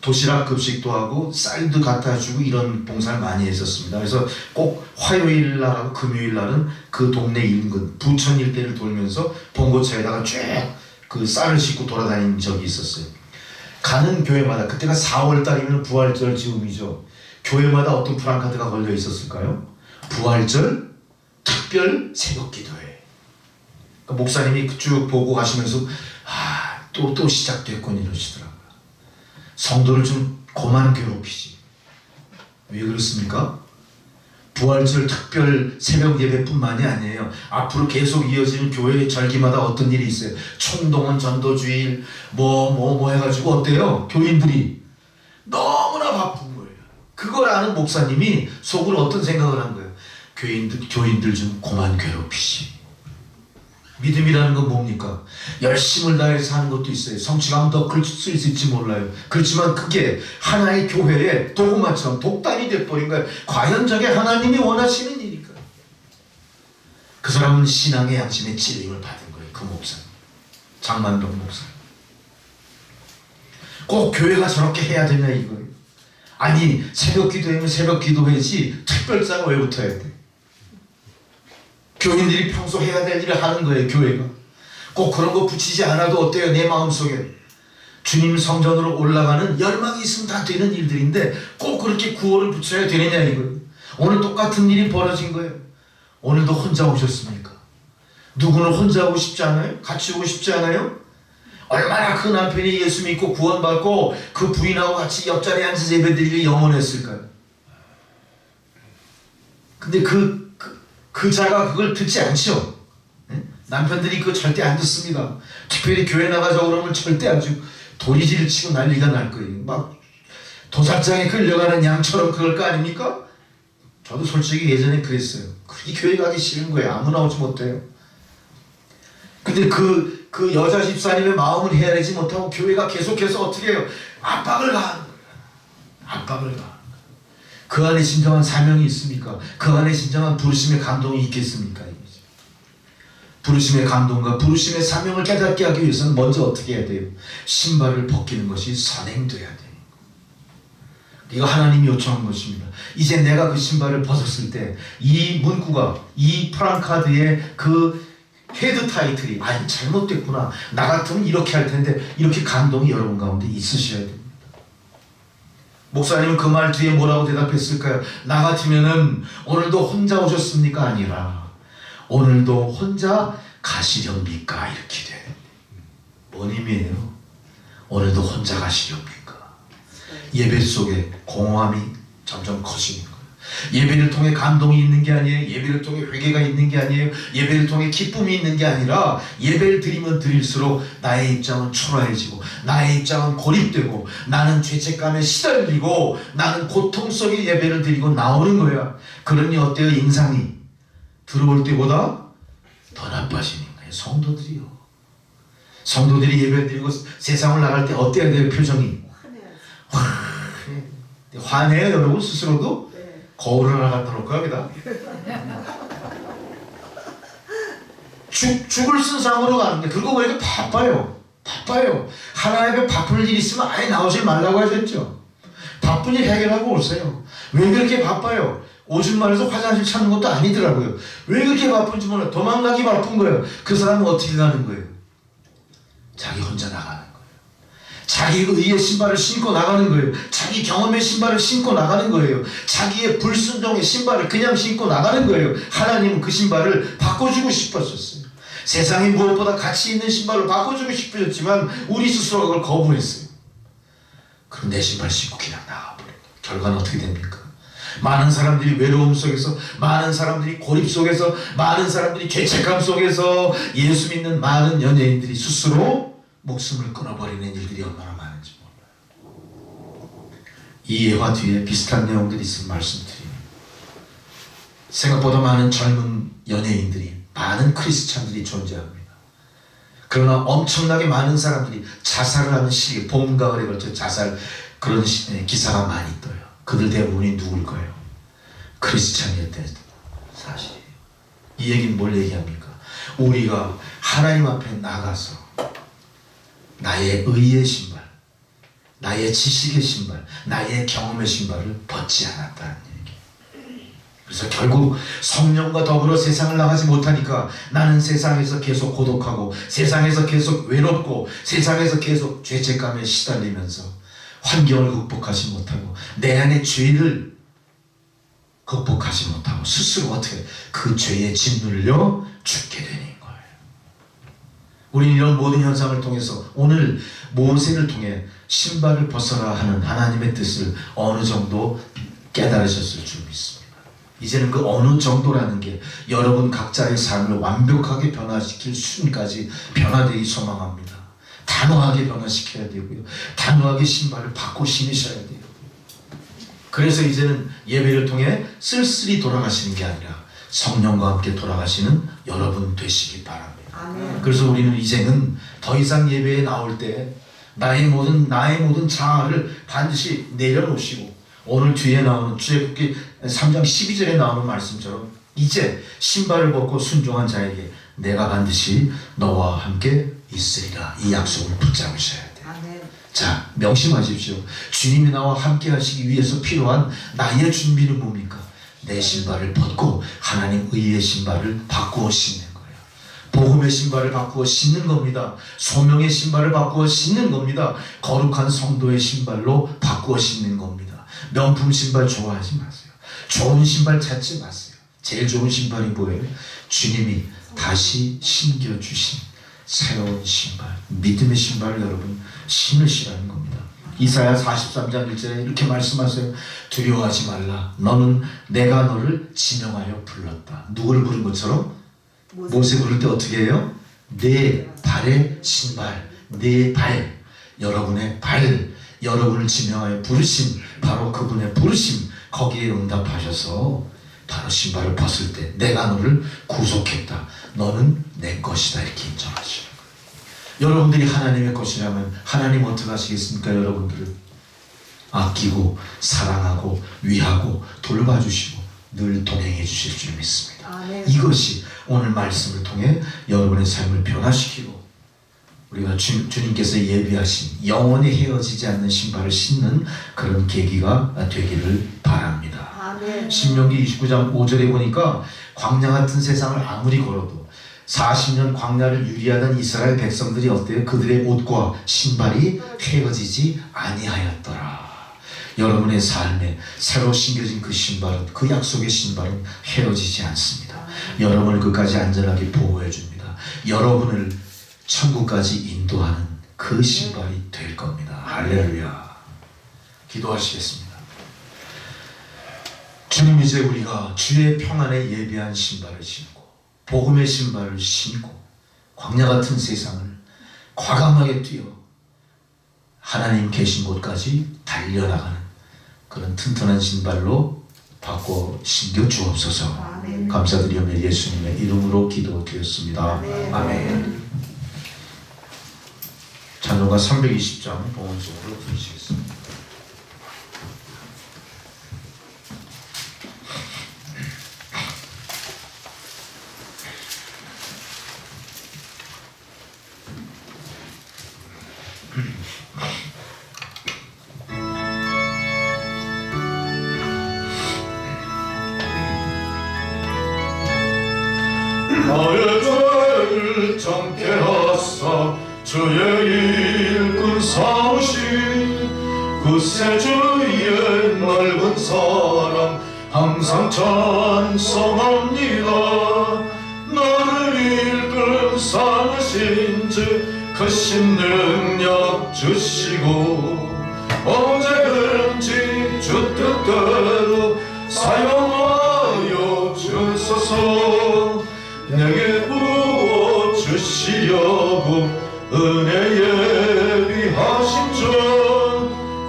도시락 급식도 하고 쌀도 갖다 주고 이런 봉사를 많이 했었습니다. 그래서 꼭 화요일 날하고 금요일 날은 그 동네 인근 부천 일대를 돌면서 봉고차에다가 쭉 그 쌀을 싣고 돌아다닌 적이 있었어요. 가는 교회마다 그때가 4월 달이면 부활절 즈음이죠. 교회마다 어떤 플랜카드가 걸려 있었을까요? 부활절 특별 새벽 기도회. 그러니까 목사님이 쭉 보고 가시면서 또 시작됐군 이러시더라고요. 성도를 좀 고만 괴롭히지. 왜 그렇습니까? 부활절 특별 새벽 예배뿐만이 아니에요. 앞으로 계속 이어지는 교회 절기마다 어떤 일이 있어요. 총동원 전도주일 뭐 해가지고 어때요? 교인들이 너무나 바쁜 거예요. 그걸 아는 목사님이 속으로 어떤 생각을 한 거예요. 교인들 좀 고만 괴롭히지. 믿음이라는 건 뭡니까? 열심을 다해서 하는 것도 있어요. 성취감 더 클 수 있을지 몰라요. 그렇지만 그게 하나의 교회의 도구마처럼 독단이 돼버린 거예요. 과연 저게 하나님이 원하시는 일일까요? 그 사람은 신앙의 양심에 찔림을 받은 거예요. 그 목사님. 장만동 목사님. 꼭 교회가 저렇게 해야 되냐 이거예요. 아니 새벽 기도회면 새벽 기도회지 특별자가 왜 붙어야 돼? 교인들이 평소 해야 될 일을 하는 거예요. 교회가 꼭 그런 거 붙이지 않아도 어때요? 내 마음속에 주님 성전으로 올라가는 열망이 있으면 다 되는 일들인데 꼭 그렇게 구호를 붙여야 되느냐 이거예요. 오늘 똑같은 일이 벌어진 거예요. 오늘도 혼자 오셨습니까? 누구는 혼자 오고 싶지 않아요? 같이 오고 싶지 않아요? 얼마나 그 남편이 예수 믿고 구원받고 그 부인하고 같이 옆자리에 앉아서 예배드리기 영원했을까요? 근데 그 자가 그걸 듣지 않죠. 네? 남편들이 그거 절대 안 듣습니다. 특별히 교회 나가자고 그러면 절대 안 주고 도리지를 치고 난리가 날 거예요. 막 도살장에 끌려가는 양처럼 그럴 거 아닙니까? 저도 솔직히 예전에 그랬어요. 그렇게 교회 가기 싫은 거예요. 아무나 오지 못해요. 근데 그 여자 집사님의 마음을 헤아리지 못하고 교회가 계속해서 어떻게 해요? 압박을 가하는 거예요. 압박을 가하는 그 안에 진정한 사명이 있습니까? 그 안에 진정한 부르심의 감동이 있겠습니까? 부르심의 감동과 부르심의 사명을 깨닫게 하기 위해서는 먼저 어떻게 해야 돼요? 신발을 벗기는 것이 선행돼야 돼요. 이거 하나님이 요청한 것입니다. 이제 내가 그 신발을 벗었을 때 이 문구가 이 플랜카드의 그 헤드 타이틀이 아니 잘못됐구나. 나 같으면 이렇게 할 텐데 이렇게 감동이 여러분 가운데 있으셔야 됩니다. 목사님은 그 말 뒤에 뭐라고 대답했을까요? 나 같으면은 오늘도 혼자 오셨습니까? 아니라 오늘도 혼자 가시렵니까? 이렇게 돼. 뭔 의미예요? 오늘도 혼자 가시렵니까? 예배 속에 공허함이 점점 커지는 거예요. 예배를 통해 감동이 있는 게 아니에요. 예배를 통해 회개가 있는 게 아니에요. 예배를 통해 기쁨이 있는 게 아니라 예배를 드리면 드릴수록 나의 입장은 초라해지고 나의 입장은 고립되고 나는 죄책감에 시달리고 나는 고통 속에 예배를 드리고 나오는 거야. 그러니 어때요? 인상이 들어올 때보다 더 나빠지는 거예요. 성도들이 예배를 드리고 세상을 나갈 때 어때야 돼요? 표정이 화내요 여러분 스스로도? 거울을 하나 갖다 놓을까 여기다? 죽을 순상으로 가는데 그러고 보니까 바빠요. 하나님 앞에 바쁠 일 있으면 아예 나오지 말라고 하셨죠. 바쁜 일 해결하고 오세요. 왜 그렇게 바빠요? 오줌 마려서 화장실 찾는 것도 아니더라고요. 왜 그렇게 바쁜지 몰라요. 도망가기 바쁜 거예요. 그 사람은 어떻게 가는 거예요? 자기 혼자 나가는 거예요. 자기 의의 신발을 신고 나가는 거예요. 자기 경험의 신발을 신고 나가는 거예요. 자기의 불순종의 신발을 그냥 신고 나가는 거예요. 하나님은 그 신발을 바꿔주고 싶었었어요. 세상에 무엇보다 가치 있는 신발을 바꿔주고 싶으셨지만 우리 스스로가 그걸 거부했어요. 그럼 내 신발 신고 그냥 나가버려요. 결과는 어떻게 됩니까? 많은 사람들이 외로움 속에서, 많은 사람들이 고립 속에서, 많은 사람들이 죄책감 속에서 예수 믿는 많은 연예인들이 스스로 목숨을 끊어버리는 일들이 얼마나 많은지 몰라요. 이 예화 뒤에 비슷한 내용들이 있으면 말씀드립니다. 생각보다 많은 젊은 연예인들이, 많은 크리스찬들이 존재합니다. 그러나 엄청나게 많은 사람들이 자살을 하는 시기, 봄, 가을에 걸쳐 자살, 그런 기사가 많이 떠요. 그들 대부분이 누굴까요? 크리스찬이었다는 사실이에요. 이 얘기는 뭘 얘기합니까? 우리가 하나님 앞에 나가서 나의 의의 신발, 나의 지식의 신발, 나의 경험의 신발을 벗지 않았다는 얘기. 그래서 결국 성령과 더불어 세상을 나가지 못하니까 나는 세상에서 계속 고독하고, 세상에서 계속 외롭고, 세상에서 계속 죄책감에 시달리면서 환경을 극복하지 못하고, 내 안의 죄를 극복하지 못하고 스스로 어떻게 그 죄에 짓눌려 죽게 되는 거예요. 우리는 이런 모든 현상을 통해서 오늘 모세를 통해 신발을 벗어라 하는 하나님의 뜻을 어느 정도 깨달으셨을 줄 믿습니다. 이제는 그 어느 정도라는 게 여러분 각자의 삶을 완벽하게 변화시킬 수준까지 변화되기 소망합니다. 단호하게 변화시켜야 되고요. 단호하게 신발을 바꿔 신으셔야 돼요. 그래서 이제는 예배를 통해 쓸쓸히 돌아가시는 게 아니라 성령과 함께 돌아가시는 여러분 되시기 바랍니다. 아멘. 그래서 우리는 이제는 더 이상 예배에 나올 때 나의 모든 자아를 반드시 내려놓으시고, 오늘 뒤에 나오는 출애굽기 3장 12절에 나오는 말씀처럼 이제 신발을 벗고 순종한 자에게 내가 반드시 너와 함께 있으리라, 이 약속을 붙잡으셔야 돼요. 아멘. 자, 명심하십시오. 주님이 나와 함께 하시기 위해서 필요한 나의 준비는 뭡니까? 내 신발을 벗고 하나님 의의 신발을 바꾸어 신는 거예요. 복음의 신발을 바꾸어 신는 겁니다. 소명의 신발을 바꾸어 신는 겁니다. 거룩한 성도의 신발로 바꾸어 신는 겁니다. 명품 신발 좋아하지 마세요. 좋은 신발 찾지 마세요. 제일 좋은 신발이 뭐예요? 주님이 다시 신겨주신 새로운 신발, 믿음의 신발을 여러분 신으시라는 겁니다. 이사야 43장 1절에 이렇게 말씀하세요. 두려워하지 말라. 너는 내가 너를 지명하여 불렀다. 누구를 부른 것처럼? 모세 부를 때 어떻게 해요? 내 발의 신발, 내 발, 여러분의 발, 여러분을 지명하여 부르심, 바로 그분의 부르심, 거기에 응답하셔서 바로 신발을 벗을 때 내가 너를 구속했다. 너는 내 것이다. 이렇게 인정하시는 거예요. 여러분들이 하나님의 것이라면 하나님 어떻게 하시겠습니까? 여러분들을 아끼고 사랑하고 위하고 돌봐주시고 늘 동행해 주실 줄 믿습니다. 아멘. 이것이 오늘 말씀을 통해 여러분의 삶을 변화시키고 우리가 주님께서 예비하신 영원히 헤어지지 않는 신발을 신는 그런 계기가 되기를 바랍니다. 아멘. 신명기 29장 5절에 보니까 광야 같은 세상을 아무리 걸어도 40년 광야를 유리하던 이스라엘 백성들이 어때요? 그들의 옷과 신발이 헤어지지 아니하였더라. 여러분의 삶에 새로 신겨진 그 신발은, 그 약속의 신발은 헤어지지 않습니다. 여러분을 끝까지 안전하게 보호해 줍니다. 여러분을 천국까지 인도하는 그 신발이 될 겁니다. 할렐루야. 기도하시겠습니다. 주님, 이제 우리가 주의 평안에 예비한 신발을 신고 복음의 신발을 신고 광야 같은 세상을 과감하게 뛰어 하나님 계신 곳까지 달려나가는 그런 튼튼한 신발로 바꿔 신겨 주옵소서. 아멘. 감사드리며 예수님의 이름으로 기도드렸습니다. 아멘. 아멘. 찬송가 320장 봉헌송으로 부르시겠습니다. 주의 일꾼 삼으신 그 세주의 넓은 사랑 항상 찬송합니다. 나를 이끌 삼으신 주 크신 능력 주시고 언제든지 주 뜻대로 사용하여 주소서. 내게 부어 주시려고 은혜 예비하신 줄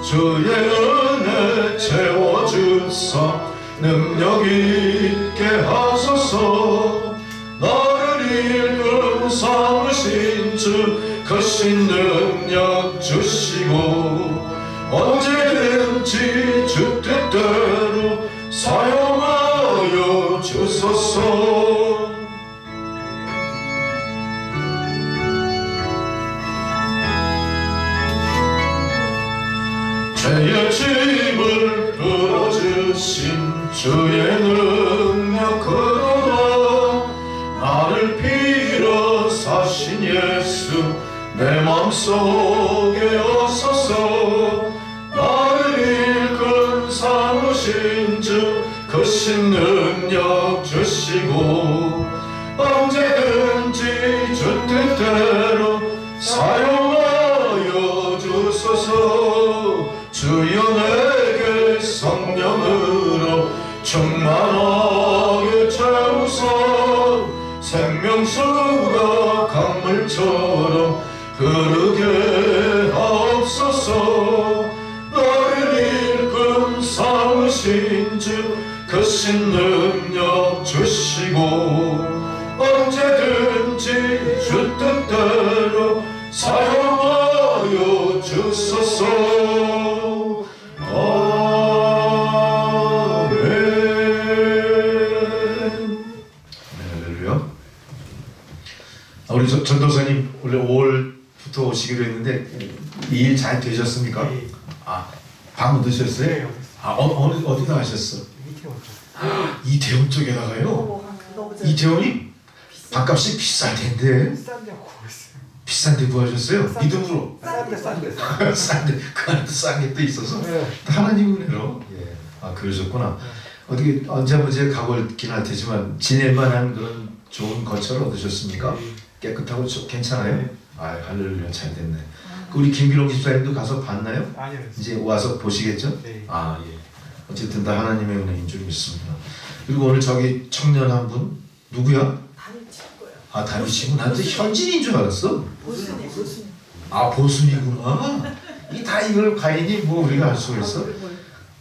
주의 은혜 채워주사 능력 있게 하소서. 나를 이끌 삼으신 주 크신 능력 주시고 언제든지 주 뜻대로 사용하여 주소서. 죄의 짐을 풀어주신 주의 능력으로 나를 빌어 사신 예수 내 맘속에 오소서. 나를 이끌 삼으신 주 크신 능력 주시고 언제든지 주 뜻대로 사용하여 주소서. 주여 내게 성령으로 충만하게 채우소. 생명수가 강물처럼 흐르게 하옵소서. 나를 이끌 삼으신 주 크신 능력 주시고 언제든지 주 뜻대로 사용하여 주소서. 아멘. 할렐루야. 우리 전도사님 원래 5월부터 오시기로 했는데 이 일 잘 되셨습니까? 네. 방 얻으셨어요? 네, 어디다 하셨어? 이태원 쪽에다가요? 이태원이 밥값이 비쌀 텐데. 싼데 구했어요. 비싼데 구하셨어요? 싼데. 믿음으로. 싼데. 싼데 그 안에도 싼 게 또 있어서 네. 하나님 은혜로. 그러셨구나. 어떻게 언제 한번 제가 가볼긴 할 테지만 지낼만한 그런 좋은 거처를 얻으셨습니까? 깨끗하고 괜찮아요? 네. 할렐루야, 잘 됐네. 우리 김기롱 집사님도 가서 봤나요? 아니요. 이제 와서 보시겠죠? 네. 예. 어쨌든 다 하나님의 은혜인 줄 믿습니다. 그리고 오늘 저기 청년 한 분 누구야? 다른 친구요. 다른 친구. 나한테 현진인 줄 알았어. 보순이. 보순이구나. 이걸 가인이 뭐 우리가 알 수가 있어?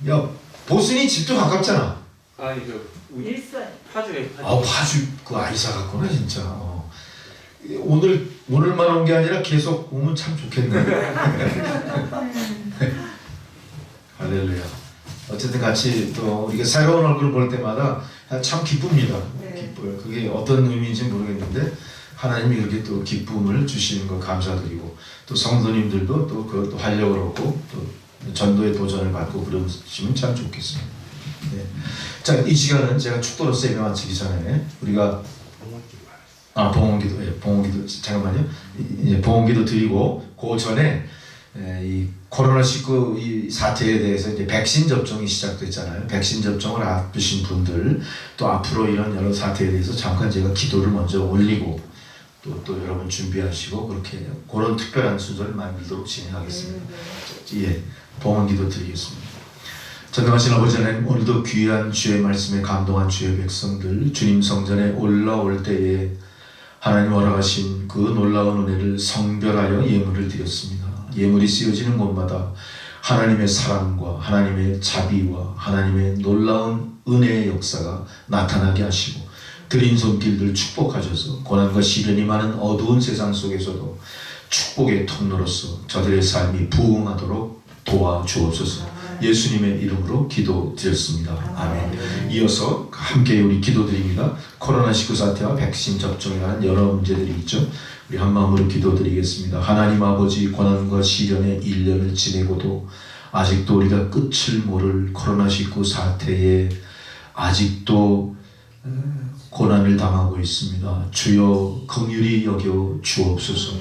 야, 보순이 집도 가깝잖아. 아니죠. 일산. 파주에 파주 그 아이사 같구나 진짜. 오늘만 온 게 아니라 계속 오면 참 좋겠네. 할렐루야. 어쨌든 같이 또 우리가 새로운 얼굴 볼 때마다 참 기쁩니다. 네. 기뻐요. 그게 어떤 의미인지 모르겠는데 하나님이 이렇게 또 기쁨을 주시는 거 감사드리고 또 성도님들도 또 그것도 활력을 얻고 또 전도의 도전을 받고 그러시면 참 좋겠습니다. 네. 자, 이 시간은 제가 축도로서 예배 마치기 전에 우리가 봉헌기도, 봉헌기도 잠깐만요. 이제 봉헌기도 드리고 그 전에 이 코로나19 이 사태에 대해서 이제 백신 접종이 시작됐잖아요. 백신 접종을 앞두신 분들 또 앞으로 이런 여러 사태에 대해서 잠깐 제가 기도를 먼저 올리고 또 여러분 준비하시고 그렇게 그런 특별한 순서를 만들도록 진행하겠습니다. 봉헌기도 드리겠습니다. 전능하신 아버지 하나님, 오늘도 귀한 주의 말씀에 감동한 주의 백성들 주님 성전에 올라올 때에 하나님 허락하신 그 놀라운 은혜를 성별하여 예물을 드렸습니다. 예물이 쓰여지는 곳마다 하나님의 사랑과 하나님의 자비와 하나님의 놀라운 은혜의 역사가 나타나게 하시고 드린 손길들 축복하셔서 고난과 시련이 많은 어두운 세상 속에서도 축복의 통로로서 저들의 삶이 부흥하도록 도와주옵소서. 예수님의 이름으로 기도드렸습니다. 아멘. 이어서 함께 우리 기도드립니다. 코로나19 사태와 백신 접종에 관한 여러 문제들이 있죠. 우리 한 마음으로 기도드리겠습니다. 하나님 아버지, 고난과 시련의 1년을 지내고도 아직도 우리가 끝을 모를 코로나19 사태에 아직도 고난을 당하고 있습니다. 주여 긍휼히 여겨 주옵소서.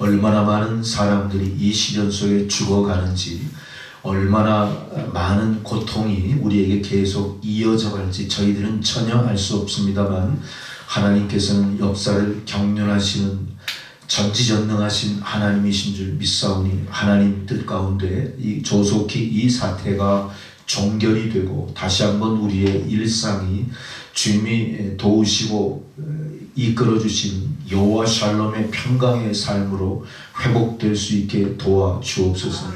얼마나 많은 사람들이 이 시련 속에 죽어가는지, 얼마나 많은 고통이 우리에게 계속 이어져 갈지 저희들은 전혀 알 수 없습니다만, 하나님께서는 역사를 경륜하시는 전지전능하신 하나님이신 줄 믿사오니, 하나님 뜻 가운데 조속히 이 사태가 종결이 되고 다시 한번 우리의 일상이 주님이 도우시고 이끌어 주신 여호와 샬롬의 평강의 삶으로 회복될 수 있게 도와 주옵소서.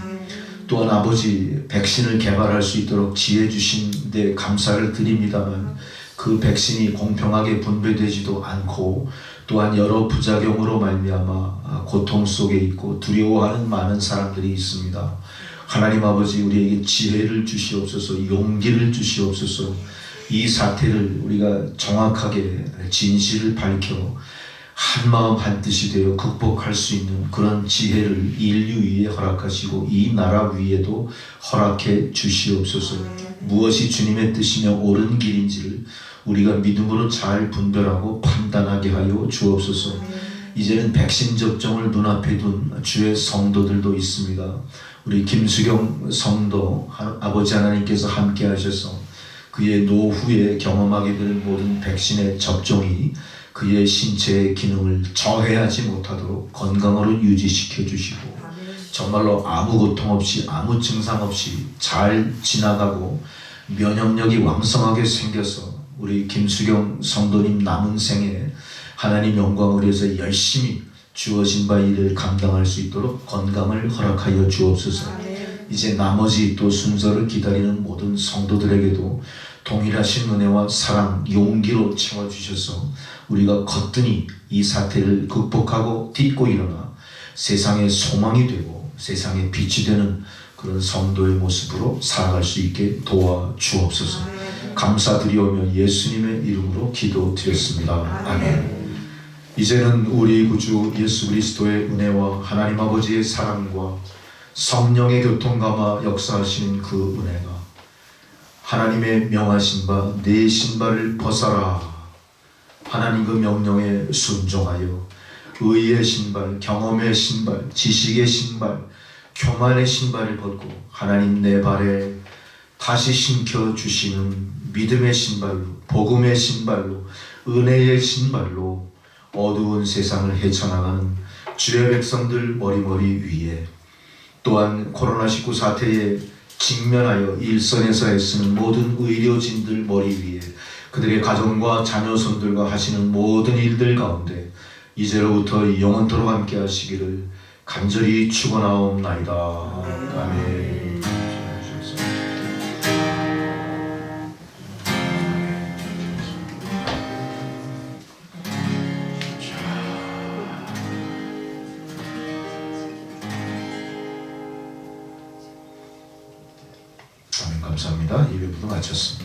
또한 아버지, 백신을 개발할 수 있도록 지혜 주신 데 감사를 드립니다만, 그 백신이 공평하게 분배되지도 않고 또한 여러 부작용으로 말미암아 고통 속에 있고 두려워하는 많은 사람들이 있습니다. 하나님 아버지, 우리에게 지혜를 주시옵소서, 용기를 주시옵소서. 이 사태를 우리가 정확하게 진실을 밝혀 한마음 한뜻이 되어 극복할 수 있는 그런 지혜를 인류 위에 허락하시고 이 나라 위에도 허락해 주시옵소서. 무엇이 주님의 뜻이며 옳은 길인지를 우리가 믿음으로 잘 분별하고 판단하게 하여 주옵소서. 이제는 백신 접종을 눈앞에 둔 주의 성도들도 있습니다. 우리 김수경 성도 아버지 하나님께서 함께 하셔서 그의 노후에 경험하게 될 모든 백신의 접종이 그의 신체의 기능을 저해하지 못하도록 건강으로 유지시켜 주시고, 정말로 아무 고통 없이 아무 증상 없이 잘 지나가고 면역력이 왕성하게 생겨서 우리 김수경 성도님 남은 생에 하나님 영광을 위해서 열심히 주어진 바 일을 감당할 수 있도록 건강을 허락하여 주옵소서. 이제 나머지 또 순서를 기다리는 모든 성도들에게도 동일하신 은혜와 사랑, 용기로 채워주셔서 우리가 거뜬히 이 사태를 극복하고 딛고 일어나 세상의 소망이 되고 세상의 빛이 되는 그런 성도의 모습으로 살아갈 수 있게 도와주옵소서. 감사드리오며 예수님의 이름으로 기도드렸습니다. 아멘. 이제는 우리 구주 예수 그리스도의 은혜와 하나님 아버지의 사랑과 성령의 교통감화 역사하시는 그 은혜가 하나님의 명하신 바 내 신발을 벗어라, 하나님 그 명령에 순종하여 의의 신발, 경험의 신발, 지식의 신발, 교만의 신발을 벗고 하나님 내 발에 다시 신겨 주시는 믿음의 신발로, 복음의 신발로, 은혜의 신발로 어두운 세상을 헤쳐나가는 주의 백성들 머리머리 위에, 또한 코로나19 사태에 직면하여 일선에서 애쓰는 모든 의료진들 머리 위에, 그들의 가정과 자녀손들과 하시는 모든 일들 가운데 이제로부터 영원토록 함께 하시기를 간절히 축원하옵나이다. 아멘. 아멘. 감사합니다. 예배부도 마쳤습니다.